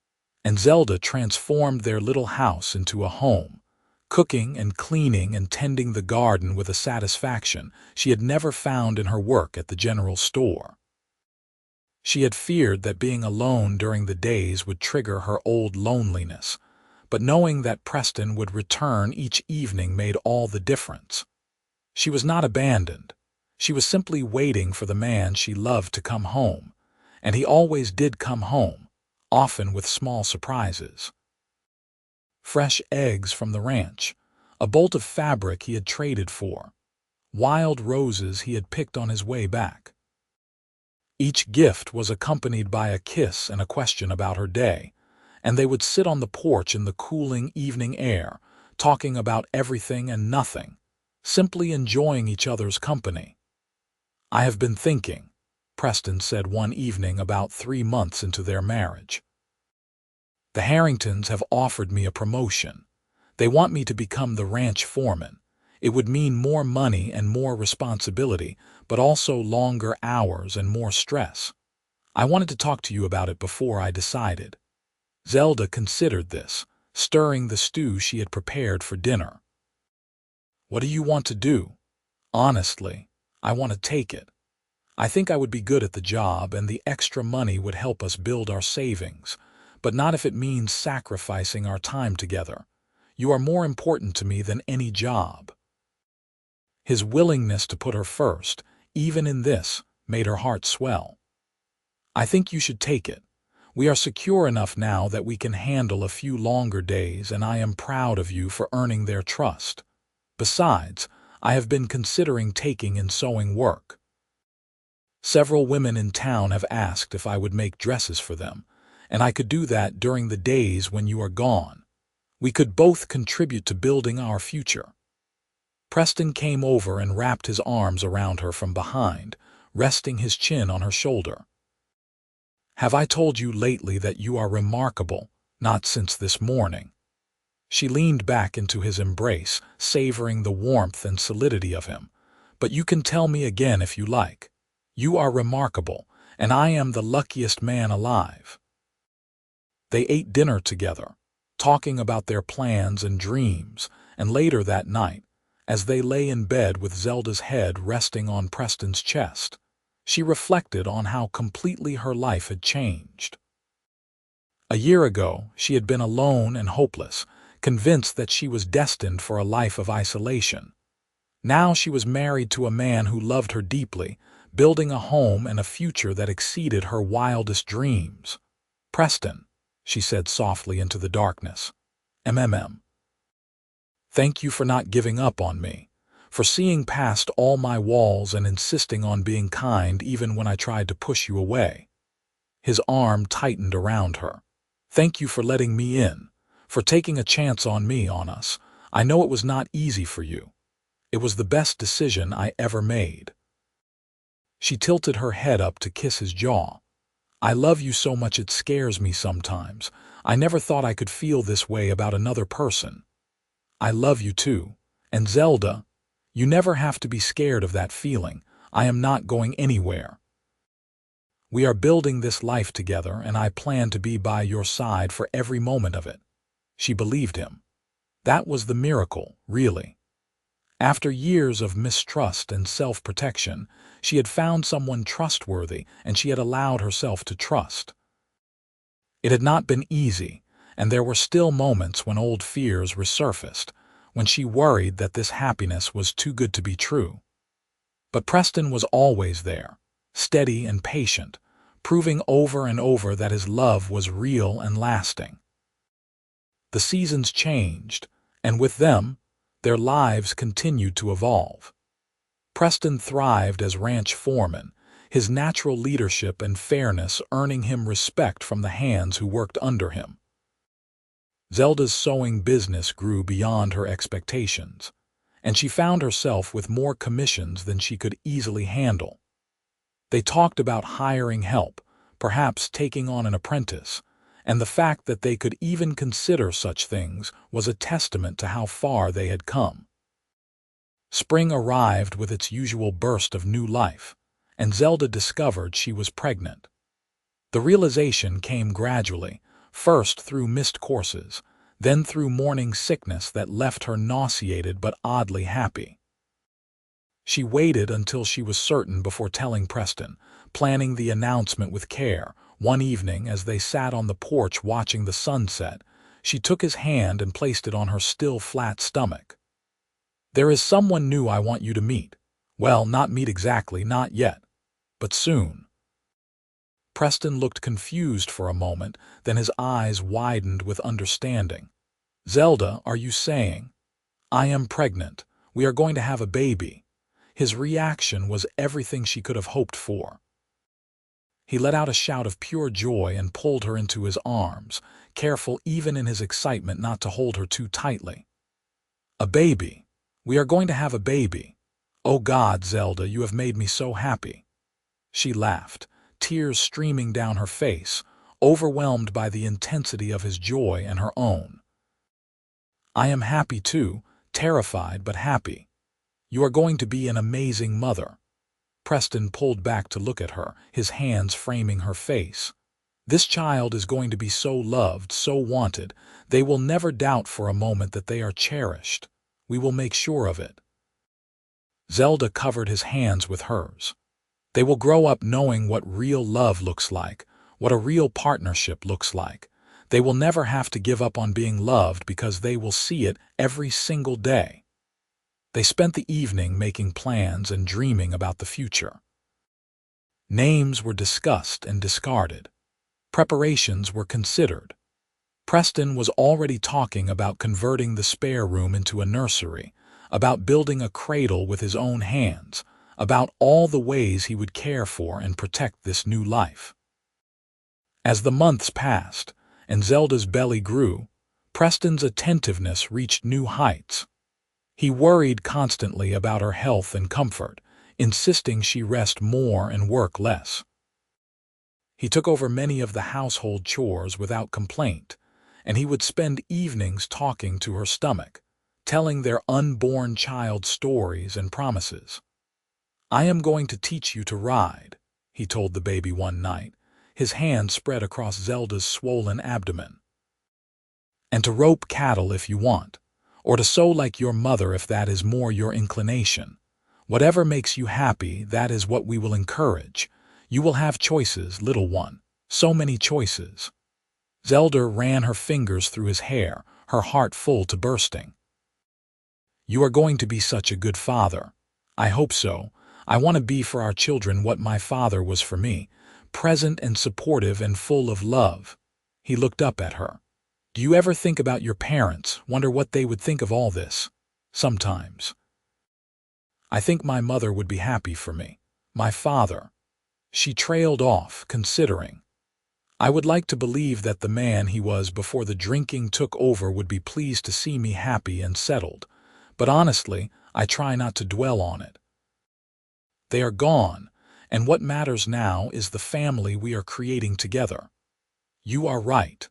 A: and Zelda transformed their little house into a home, cooking and cleaning and tending the garden with a satisfaction she had never found in her work at the general store. She had feared that being alone during the days would trigger her old loneliness, but knowing that Preston would return each evening made all the difference. She was not abandoned. She was simply waiting for the man she loved to come home, and he always did come home, often with small surprises. Fresh eggs from the ranch, a bolt of fabric he had traded for, wild roses he had picked on his way back. Each gift was accompanied by a kiss and a question about her day, and they would sit on the porch in the cooling evening air, talking about everything and nothing, simply enjoying each other's company. "I have been thinking," Preston said one evening about 3 months into their marriage. "The Harringtons have offered me a promotion. They want me to become the ranch foreman. It would mean more money and more responsibility, but also longer hours and more stress. I wanted to talk to you about it before I decided." Zelda considered this, stirring the stew she had prepared for dinner. "What do you want to do?" "Honestly, I want to take it. I think I would be good at the job, and the extra money would help us build our savings, but not if it means sacrificing our time together. You are more important to me than any job." His willingness to put her first, even in this, made her heart swell. "I think you should take it. We are secure enough now that we can handle a few longer days, and I am proud of you for earning their trust. Besides, I have been considering taking in sewing work. Several women in town have asked if I would make dresses for them, and I could do that during the days when you are gone. We could both contribute to building our future." Preston came over and wrapped his arms around her from behind, resting his chin on her shoulder. "Have I told you lately that you are remarkable? Not since this morning." She leaned back into his embrace, savoring the warmth and solidity of him. "But you can tell me again if you like. You are remarkable, and I am the luckiest man alive." They ate dinner together, talking about their plans and dreams, and later that night, as they lay in bed with Zelda's head resting on Preston's chest, she reflected on how completely her life had changed. A year ago, she had been alone and hopeless, convinced that she was destined for a life of isolation. Now she was married to a man who loved her deeply, building a home and a future that exceeded her wildest dreams. "Preston," she said softly into the darkness. Thank you for not giving up on me, for seeing past all my walls and insisting on being kind even when I tried to push you away." His arm tightened around her. "Thank you for letting me in, for taking a chance on us. I know it was not easy for you. It was the best decision I ever made." She tilted her head up to kiss his jaw. "I love you so much it scares me sometimes. I never thought I could feel this way about another person." "I love you too. And Zelda, you never have to be scared of that feeling. I am not going anywhere. We are building this life together, and I plan to be by your side for every moment of it." She believed him. That was the miracle, really. After years of mistrust and self-protection, she had found someone trustworthy, and she had allowed herself to trust. It had not been easy, and there were still moments when old fears resurfaced, when she worried that this happiness was too good to be true. But Preston was always there, steady and patient, proving over and over that his love was real and lasting. The seasons changed, and with them, their lives continued to evolve. Preston thrived as ranch foreman, his natural leadership and fairness earning him respect from the hands who worked under him. Zelda's sewing business grew beyond her expectations, and she found herself with more commissions than she could easily handle. They talked about hiring help, perhaps taking on an apprentice, and the fact that they could even consider such things was a testament to how far they had come. Spring arrived with its usual burst of new life, and Zelda discovered she was pregnant. The realization came gradually, first through missed courses, then through morning sickness that left her nauseated but oddly happy. She waited until she was certain before telling Preston, planning the announcement with care. One evening, as they sat on the porch watching the sunset, she took his hand and placed it on her still flat stomach. "There is someone new I want you to meet. Well, not meet exactly, not yet, but soon." Preston looked confused for a moment, then his eyes widened with understanding. "Zelda, are you saying?" "I am pregnant. We are going to have a baby." His reaction was everything she could have hoped for. He let out a shout of pure joy and pulled her into his arms, careful even in his excitement not to hold her too tightly. "A baby. We are going to have a baby. Oh God, Zelda, you have made me so happy." She laughed, tears streaming down her face, overwhelmed by the intensity of his joy and her own. "I am happy too, terrified but happy. You are going to be an amazing mother." Preston pulled back to look at her, his hands framing her face. "This child is going to be so loved, so wanted. They will never doubt for a moment that they are cherished. We will make sure of it." Zelda covered his hands with hers. "They will grow up knowing what real love looks like, what a real partnership looks like. They will never have to give up on being loved because they will see it every single day." They spent the evening making plans and dreaming about the future. Names were discussed and discarded. Preparations were considered. Preston was already talking about converting the spare room into a nursery, about building a cradle with his own hands, about all the ways he would care for and protect this new life. As the months passed and Zelda's belly grew, Preston's attentiveness reached new heights. He worried constantly about her health and comfort, insisting she rest more and work less. He took over many of the household chores without complaint, and he would spend evenings talking to her stomach, telling their unborn child stories and promises. "I am going to teach you to ride," he told the baby one night, his hand spread across Zelda's swollen abdomen. "And to rope cattle if you want, or to sew like your mother if that is more your inclination. Whatever makes you happy, that is what we will encourage. You will have choices, little one, so many choices." Zelda ran her fingers through his hair, her heart full to bursting. "You are going to be such a good father. I hope so. I want to be for our children what my father was for me, present and supportive and full of love." He looked up at her. "Do you ever think about your parents, wonder what they would think of all this?" "Sometimes. I think my mother would be happy for me. My father." She trailed off, considering. "I would like to believe that the man he was before the drinking took over would be pleased to see me happy and settled, but honestly, I try not to dwell on it. They are gone, and what matters now is the family we are creating together. You are right.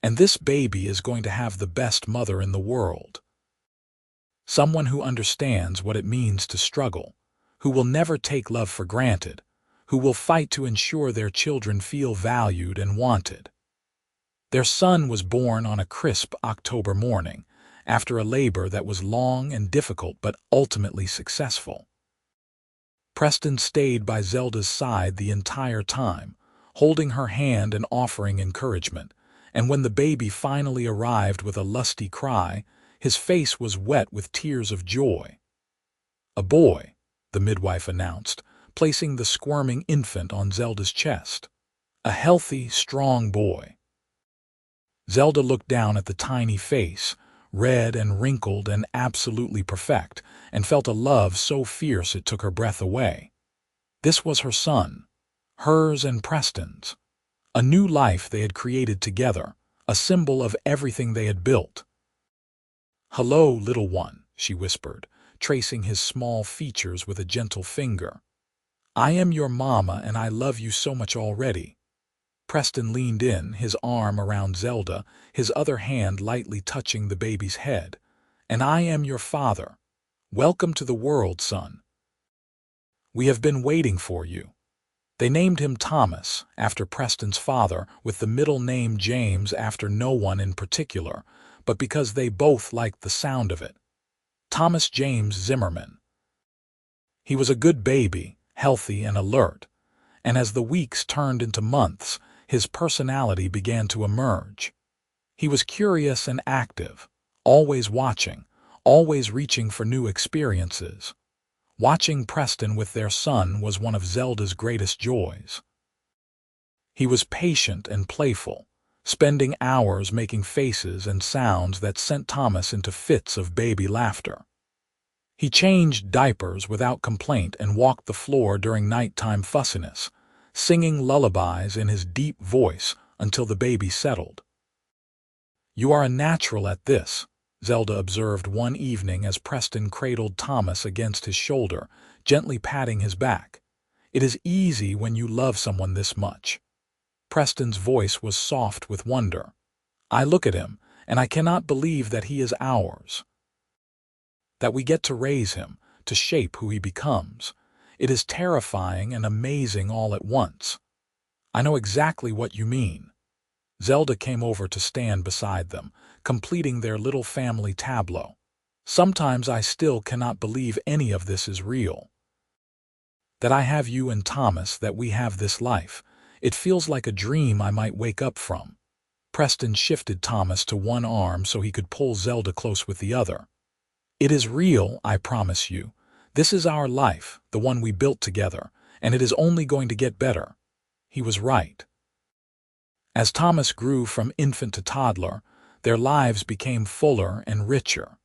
A: And this baby is going to have the best mother in the world. Someone who understands what it means to struggle, who will never take love for granted, who will fight to ensure their children feel valued and wanted." Their son was born on a crisp October morning, after a labor that was long and difficult but ultimately successful. Preston stayed by Zelda's side the entire time, holding her hand and offering encouragement. And when the baby finally arrived with a lusty cry, his face was wet with tears of joy. "A boy," the midwife announced, placing the squirming infant on Zelda's chest. "A healthy, strong boy." Zelda looked down at the tiny face, red and wrinkled and absolutely perfect, and felt a love so fierce it took her breath away. This was her son, hers and Preston's. A new life they had created together, a symbol of everything they had built. "Hello, little one," she whispered, tracing his small features with a gentle finger. "I am your mama and I love you so much already." Preston leaned in, his arm around Zelda, his other hand lightly touching the baby's head. "And I am your father. Welcome to the world, son. We have been waiting for you." They named him Thomas, after Preston's father, with the middle name James after no one in particular, but because they both liked the sound of it. Thomas James Zimmerman. He was a good baby, healthy and alert, and as the weeks turned into months, his personality began to emerge. He was curious and active, always watching, always reaching for new experiences. Watching Preston with their son was one of Zelda's greatest joys. He was patient and playful, spending hours making faces and sounds that sent Thomas into fits of baby laughter. He changed diapers without complaint and walked the floor during nighttime fussiness, singing lullabies in his deep voice until the baby settled. "You are a natural at this," Zelda observed one evening as Preston cradled Thomas against his shoulder, gently patting his back. "It is easy when you love someone this much." Preston's voice was soft with wonder. "I look at him, and I cannot believe that he is ours. That we get to raise him, to shape who he becomes. It is terrifying and amazing all at once." "I know exactly what you mean." Zelda came over to stand beside them, completing their little family tableau. "Sometimes I still cannot believe any of this is real. That I have you and Thomas, that we have this life. It feels like a dream I might wake up from." Preston shifted Thomas to one arm so he could pull Zelda close with the other. "It is real, I promise you. This is our life, the one we built together, and it is only going to get better." He was right. As Thomas grew from infant to toddler, their lives became fuller and richer.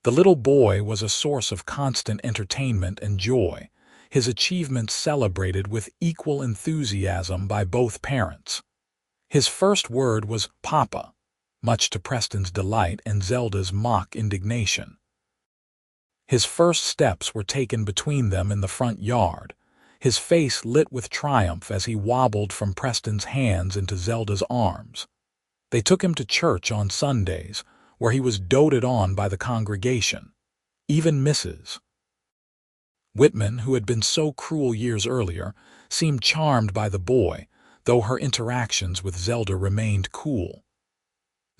A: The little boy was a source of constant entertainment and joy, his achievements celebrated with equal enthusiasm by both parents. His first word was "Papa," much to Preston's delight and Zelda's mock indignation. His first steps were taken between them in the front yard, his face lit with triumph as he wobbled from Preston's hands into Zelda's arms. They took him to church on Sundays, where he was doted on by the congregation. Even Mrs. Whitman, who had been so cruel years earlier, seemed charmed by the boy, though her interactions with Zelda remained cool.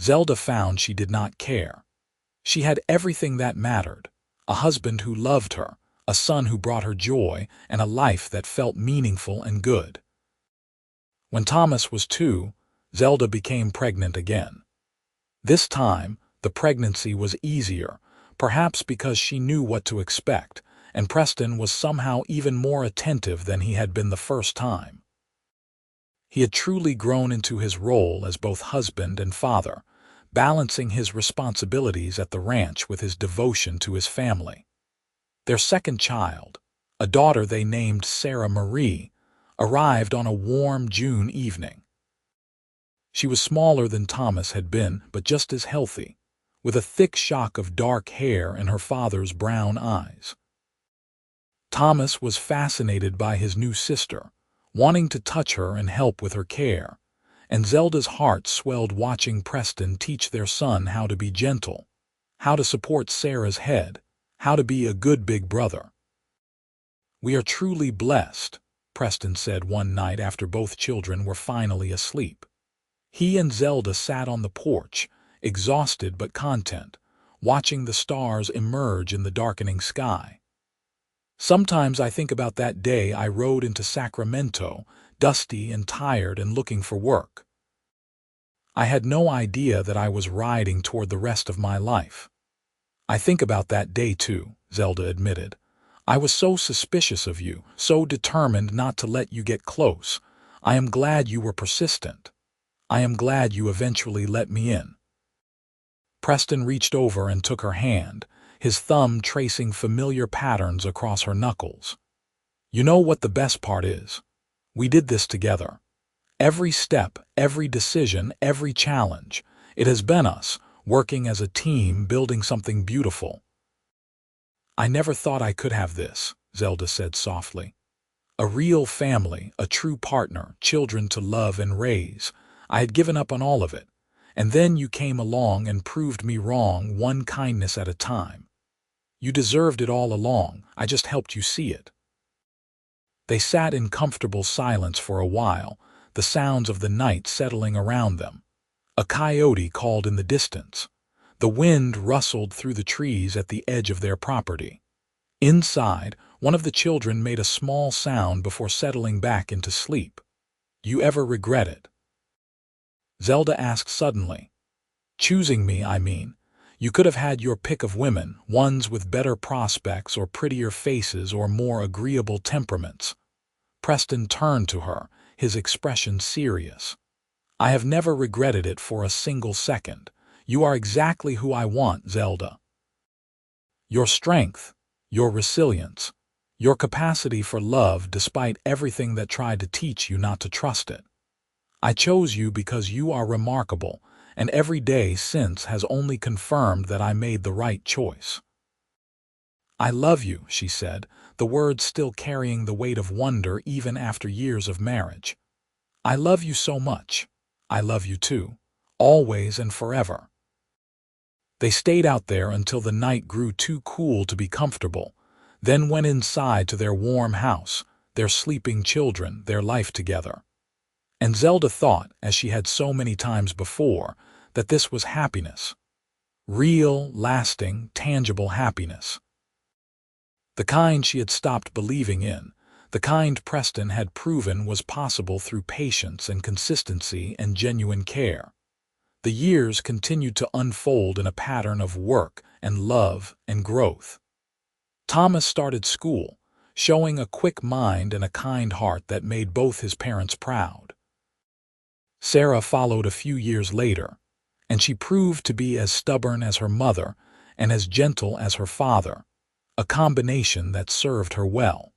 A: Zelda found she did not care. She had everything that mattered: a husband who loved her, a son who brought her joy, and a life that felt meaningful and good. When Thomas was 2, Zelda became pregnant again. This time, the pregnancy was easier, perhaps because she knew what to expect, and Preston was somehow even more attentive than he had been the first time. He had truly grown into his role as both husband and father, balancing his responsibilities at the ranch with his devotion to his family. Their second child, a daughter they named Sarah Marie, arrived on a warm June evening. She was smaller than Thomas had been, but just as healthy, with a thick shock of dark hair and her father's brown eyes. Thomas was fascinated by his new sister, wanting to touch her and help with her care, and Zelda's heart swelled watching Preston teach their son how to be gentle, how to support Sarah's head, how to be a good big brother. "We are truly blessed," Preston said one night after both children were finally asleep. He and Zelda sat on the porch, exhausted but content, watching the stars emerge in the darkening sky. "Sometimes I think about that day I rode into Sacramento, dusty and tired and looking for work. I had no idea that I was riding toward the rest of my life." "I think about that day too," Zelda admitted. "I was so suspicious of you, so determined not to let you get close. I am glad you were persistent. I am glad you eventually let me in." Preston reached over and took her hand, his thumb tracing familiar patterns across her knuckles. "You know what the best part is? We did this together. Every step, every decision, every challenge. It has been us, working as a team, building something beautiful." "I never thought I could have this," Zelda said softly. "A real family, a true partner, children to love and raise. I had given up on all of it. And then you came along and proved me wrong, one kindness at a time. You deserved it all along, I just helped you see it." They sat in comfortable silence for a while, the sounds of the night settling around them. A coyote called in the distance, The wind rustled through the trees at the edge of their property. Inside, one of the children made a small sound before settling back into sleep. "You ever regret it?" Zelda asked suddenly. "Choosing me, I mean. You could have had your pick of women, ones with better prospects or prettier faces or more agreeable temperaments." Preston turned to her, his expression serious. "I have never regretted it for a single second. You are exactly who I want, Zelda. Your strength, your resilience, your capacity for love despite everything that tried to teach you not to trust it. I chose you because you are remarkable, and every day since has only confirmed that I made the right choice." "I love you," she said, the words still carrying the weight of wonder even after years of marriage. "I love you so much. I love you too, always and forever." They stayed out there until the night grew too cool to be comfortable, then went inside to their warm house, their sleeping children, their life together. And Zelda thought, as she had so many times before, that this was happiness. Real, lasting, tangible happiness. The kind she had stopped believing in, the kind Preston had proven was possible through patience and consistency and genuine care. The years continued to unfold in a pattern of work and love and growth. Thomas started school, showing a quick mind and a kind heart that made both his parents proud. Sarah followed a few years later, and she proved to be as stubborn as her mother and as gentle as her father, a combination that served her well.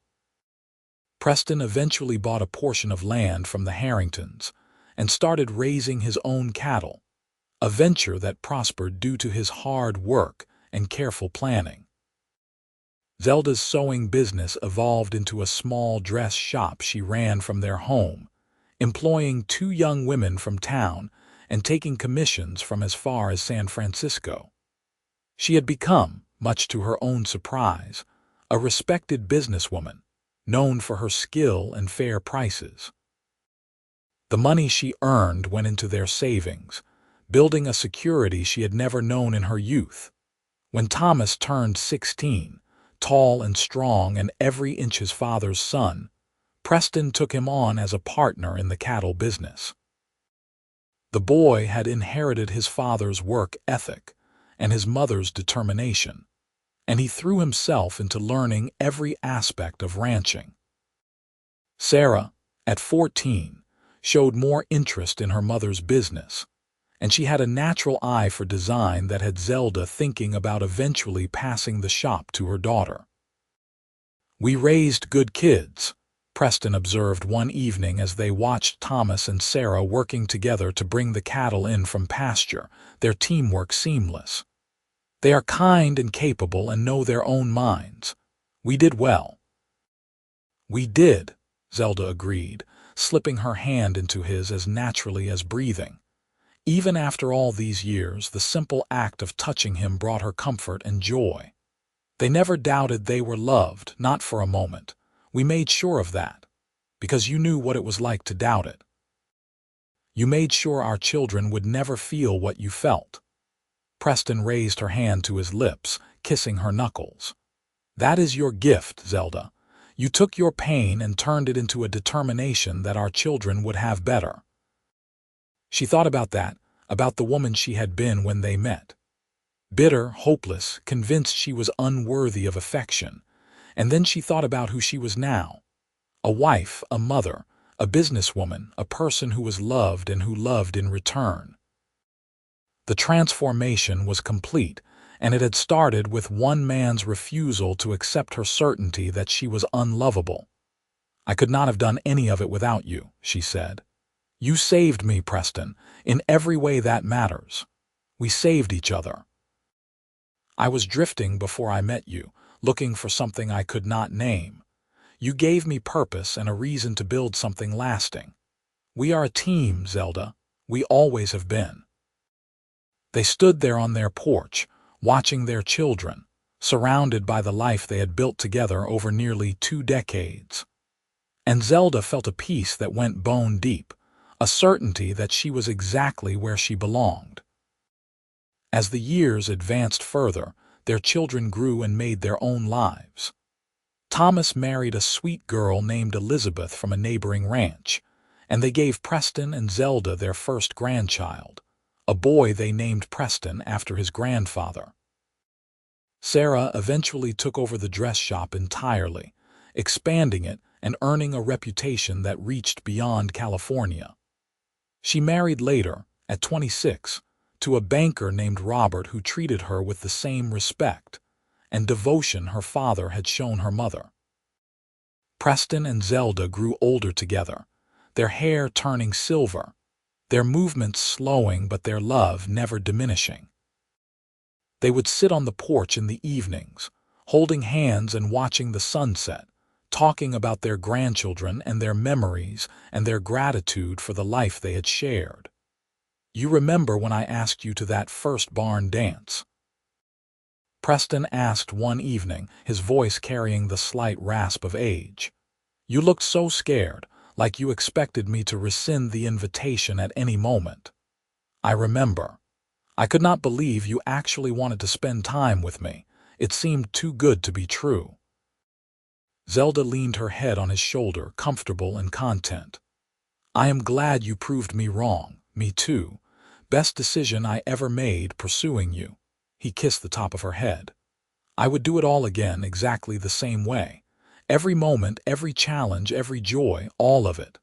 A: Preston eventually bought a portion of land from the Harringtons and started raising his own cattle, a venture that prospered due to his hard work and careful planning. Zelda's sewing business evolved into a small dress shop she ran from their home, employing 2 young women from town and taking commissions from as far as San Francisco. She had become, much to her own surprise, a respected businesswoman, known for her skill and fair prices. The money she earned went into their savings, building a security she had never known in her youth. When Thomas turned 16, tall and strong and every inch his father's son, Preston took him on as a partner in the cattle business. The boy had inherited his father's work ethic and his mother's determination, and he threw himself into learning every aspect of ranching. Sarah, at 14, showed more interest in her mother's business, and she had a natural eye for design that had Zelda thinking about eventually passing the shop to her daughter. "We raised good kids," Preston observed one evening as they watched Thomas and Sarah working together to bring the cattle in from pasture, their teamwork seamless. "They are kind and capable and know their own minds. We did well." "We did," Zelda agreed, slipping her hand into his as naturally as breathing. Even after all these years, the simple act of touching him brought her comfort and joy. "They never doubted they were loved, not for a moment. We made sure of that, because you knew what it was like to doubt it. You made sure our children would never feel what you felt." Preston raised her hand to his lips, kissing her knuckles. "That is your gift, Zelda. You took your pain and turned it into a determination that our children would have better." She thought about that, about the woman she had been when they met. Bitter, hopeless, convinced she was unworthy of affection. And then she thought about who she was now. A wife, a mother, a businesswoman, a person who was loved and who loved in return. The transformation was complete, and it had started with one man's refusal to accept her certainty that she was unlovable. "I could not have done any of it without you," she said. "You saved me, Preston, in every way that matters. We saved each other. I was drifting before I met you, looking for something I could not name. You gave me purpose and a reason to build something lasting. We are a team, Zelda. We always have been." They stood there on their porch, watching their children, surrounded by the life they had built together over nearly 2 decades. And Zelda felt a peace that went bone deep, a certainty that she was exactly where she belonged. As the years advanced further, their children grew and made their own lives. Thomas married a sweet girl named Elizabeth from a neighboring ranch, and they gave Preston and Zelda their first grandchild, a boy they named Preston after his grandfather. Sarah eventually took over the dress shop entirely, expanding it and earning a reputation that reached beyond California. She married later, at 26, to a banker named Robert who treated her with the same respect and devotion her father had shown her mother. Preston and Zelda grew older together, their hair turning silver, their movements slowing but their love never diminishing. They would sit on the porch in the evenings, holding hands and watching the sunset, talking about their grandchildren and their memories and their gratitude for the life they had shared. "You remember when I asked you to that first barn dance?" Preston asked one evening, his voice carrying the slight rasp of age. "You looked so scared, like you expected me to rescind the invitation at any moment." "I remember. I could not believe you actually wanted to spend time with me. It seemed too good to be true." Zelda leaned her head on his shoulder, comfortable and content. "I am glad you proved me wrong. Me too. Best decision I ever made pursuing you." He kissed the top of her head. "I would do it all again exactly the same way. Every moment, every challenge, every joy, all of it.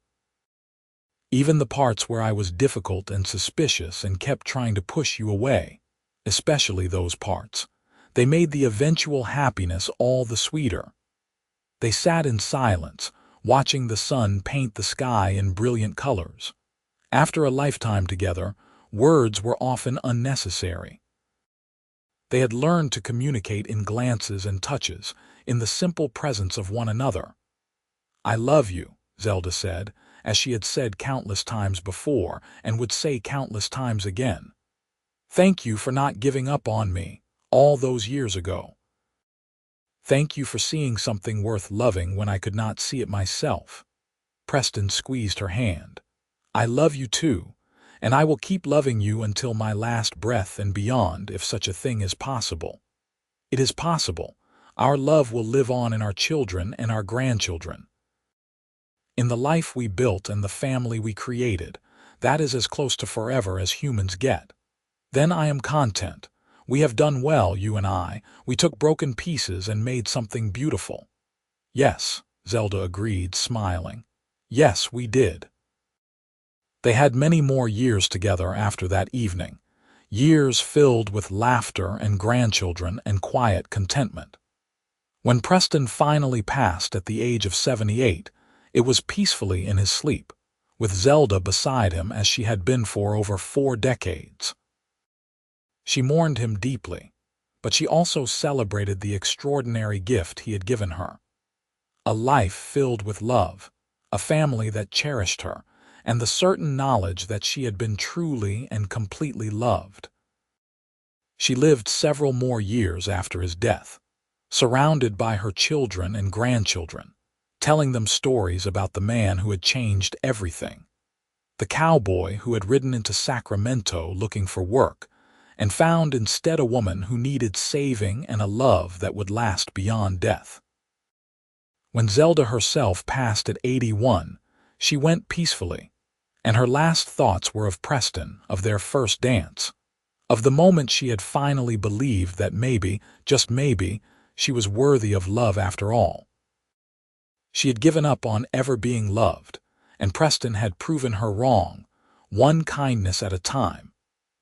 A: Even the parts where I was difficult and suspicious and kept trying to push you away. Especially those parts. They made the eventual happiness all the sweeter." They sat in silence, watching the sun paint the sky in brilliant colors. After a lifetime together, words were often unnecessary. They had learned to communicate in glances and touches, in the simple presence of one another. "I love you," Zelda said, as she had said countless times before and would say countless times again. "Thank you for not giving up on me, all those years ago. Thank you for seeing something worth loving when I could not see it myself." Preston squeezed her hand. "I love you too, and I will keep loving you until my last breath and beyond if such a thing is possible. It is possible. Our love will live on in our children and our grandchildren. In the life we built and the family we created, that is as close to forever as humans get. Then I am content. We have done well, you and I. We took broken pieces and made something beautiful." "Yes," Zelda agreed, smiling. "Yes, we did." They had many more years together after that evening, years filled with laughter and grandchildren and quiet contentment. When Preston finally passed at the age of 78, it was peacefully in his sleep, with Zelda beside him as she had been for over 4 decades. She mourned him deeply, but she also celebrated the extraordinary gift he had given her. A life filled with love, a family that cherished her, and the certain knowledge that she had been truly and completely loved. She lived several more years after his death, surrounded by her children and grandchildren, telling them stories about the man who had changed everything. The cowboy who had ridden into Sacramento looking for work, and found instead a woman who needed saving and a love that would last beyond death. When Zelda herself passed at 81, she went peacefully, and her last thoughts were of Preston, of their first dance, of the moment she had finally believed that maybe, just maybe, she was worthy of love after all. She had given up on ever being loved, and Preston had proven her wrong, one kindness at a time,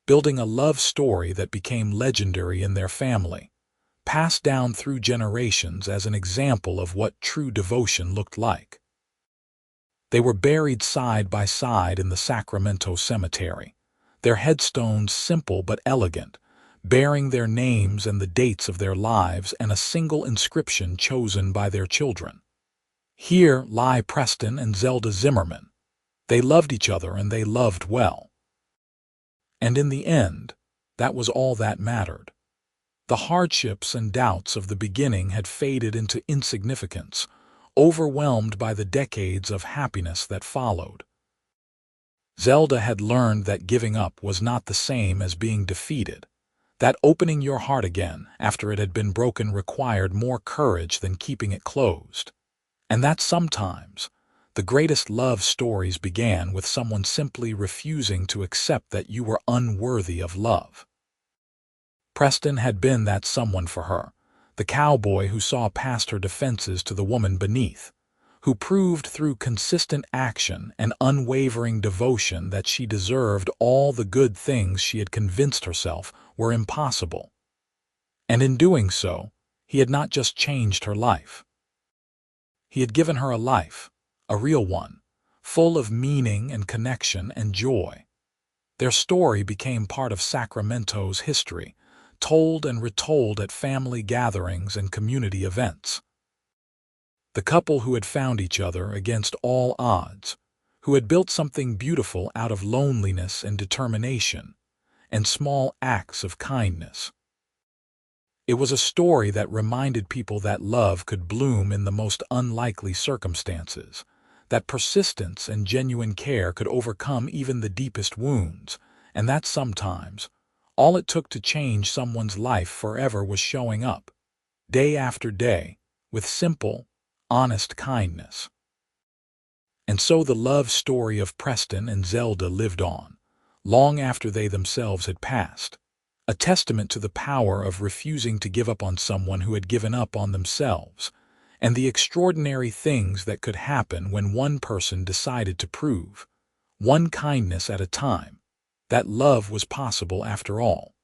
A: building a love story that became legendary in their family, passed down through generations as an example of what true devotion looked like. They were buried side by side in the Sacramento cemetery, their headstones simple but elegant, bearing their names and the dates of their lives and a single inscription chosen by their children. "Here lie Preston and Zelda Zimmerman. They loved each other and they loved well." And in the end, that was all that mattered. The hardships and doubts of the beginning had faded into insignificance, overwhelmed by the decades of happiness that followed. Zelda had learned that giving up was not the same as being defeated, That opening your heart again after it had been broken required more courage than keeping it closed. And that sometimes the greatest love stories began with someone simply refusing to accept that you were unworthy of love. Preston had been that someone for her, the cowboy who saw past her defenses to the woman beneath, who proved through consistent action and unwavering devotion that she deserved all the good things she had convinced herself were impossible. And in doing so, he had not just changed her life. He had given her a life, a real one, full of meaning and connection and joy. Their story became part of Sacramento's history, told and retold at family gatherings and community events. The couple who had found each other against all odds, who had built something beautiful out of loneliness and determination, and small acts of kindness. It was a story that reminded people that love could bloom in the most unlikely circumstances, that persistence and genuine care could overcome even the deepest wounds, and that sometimes all it took to change someone's life forever was showing up, day after day, with simple, honest kindness. And so the love story of Preston and Zelda lived on, long after they themselves had passed, a testament to the power of refusing to give up on someone who had given up on themselves, and the extraordinary things that could happen when one person decided to prove, one kindness at a time, that love was possible after all.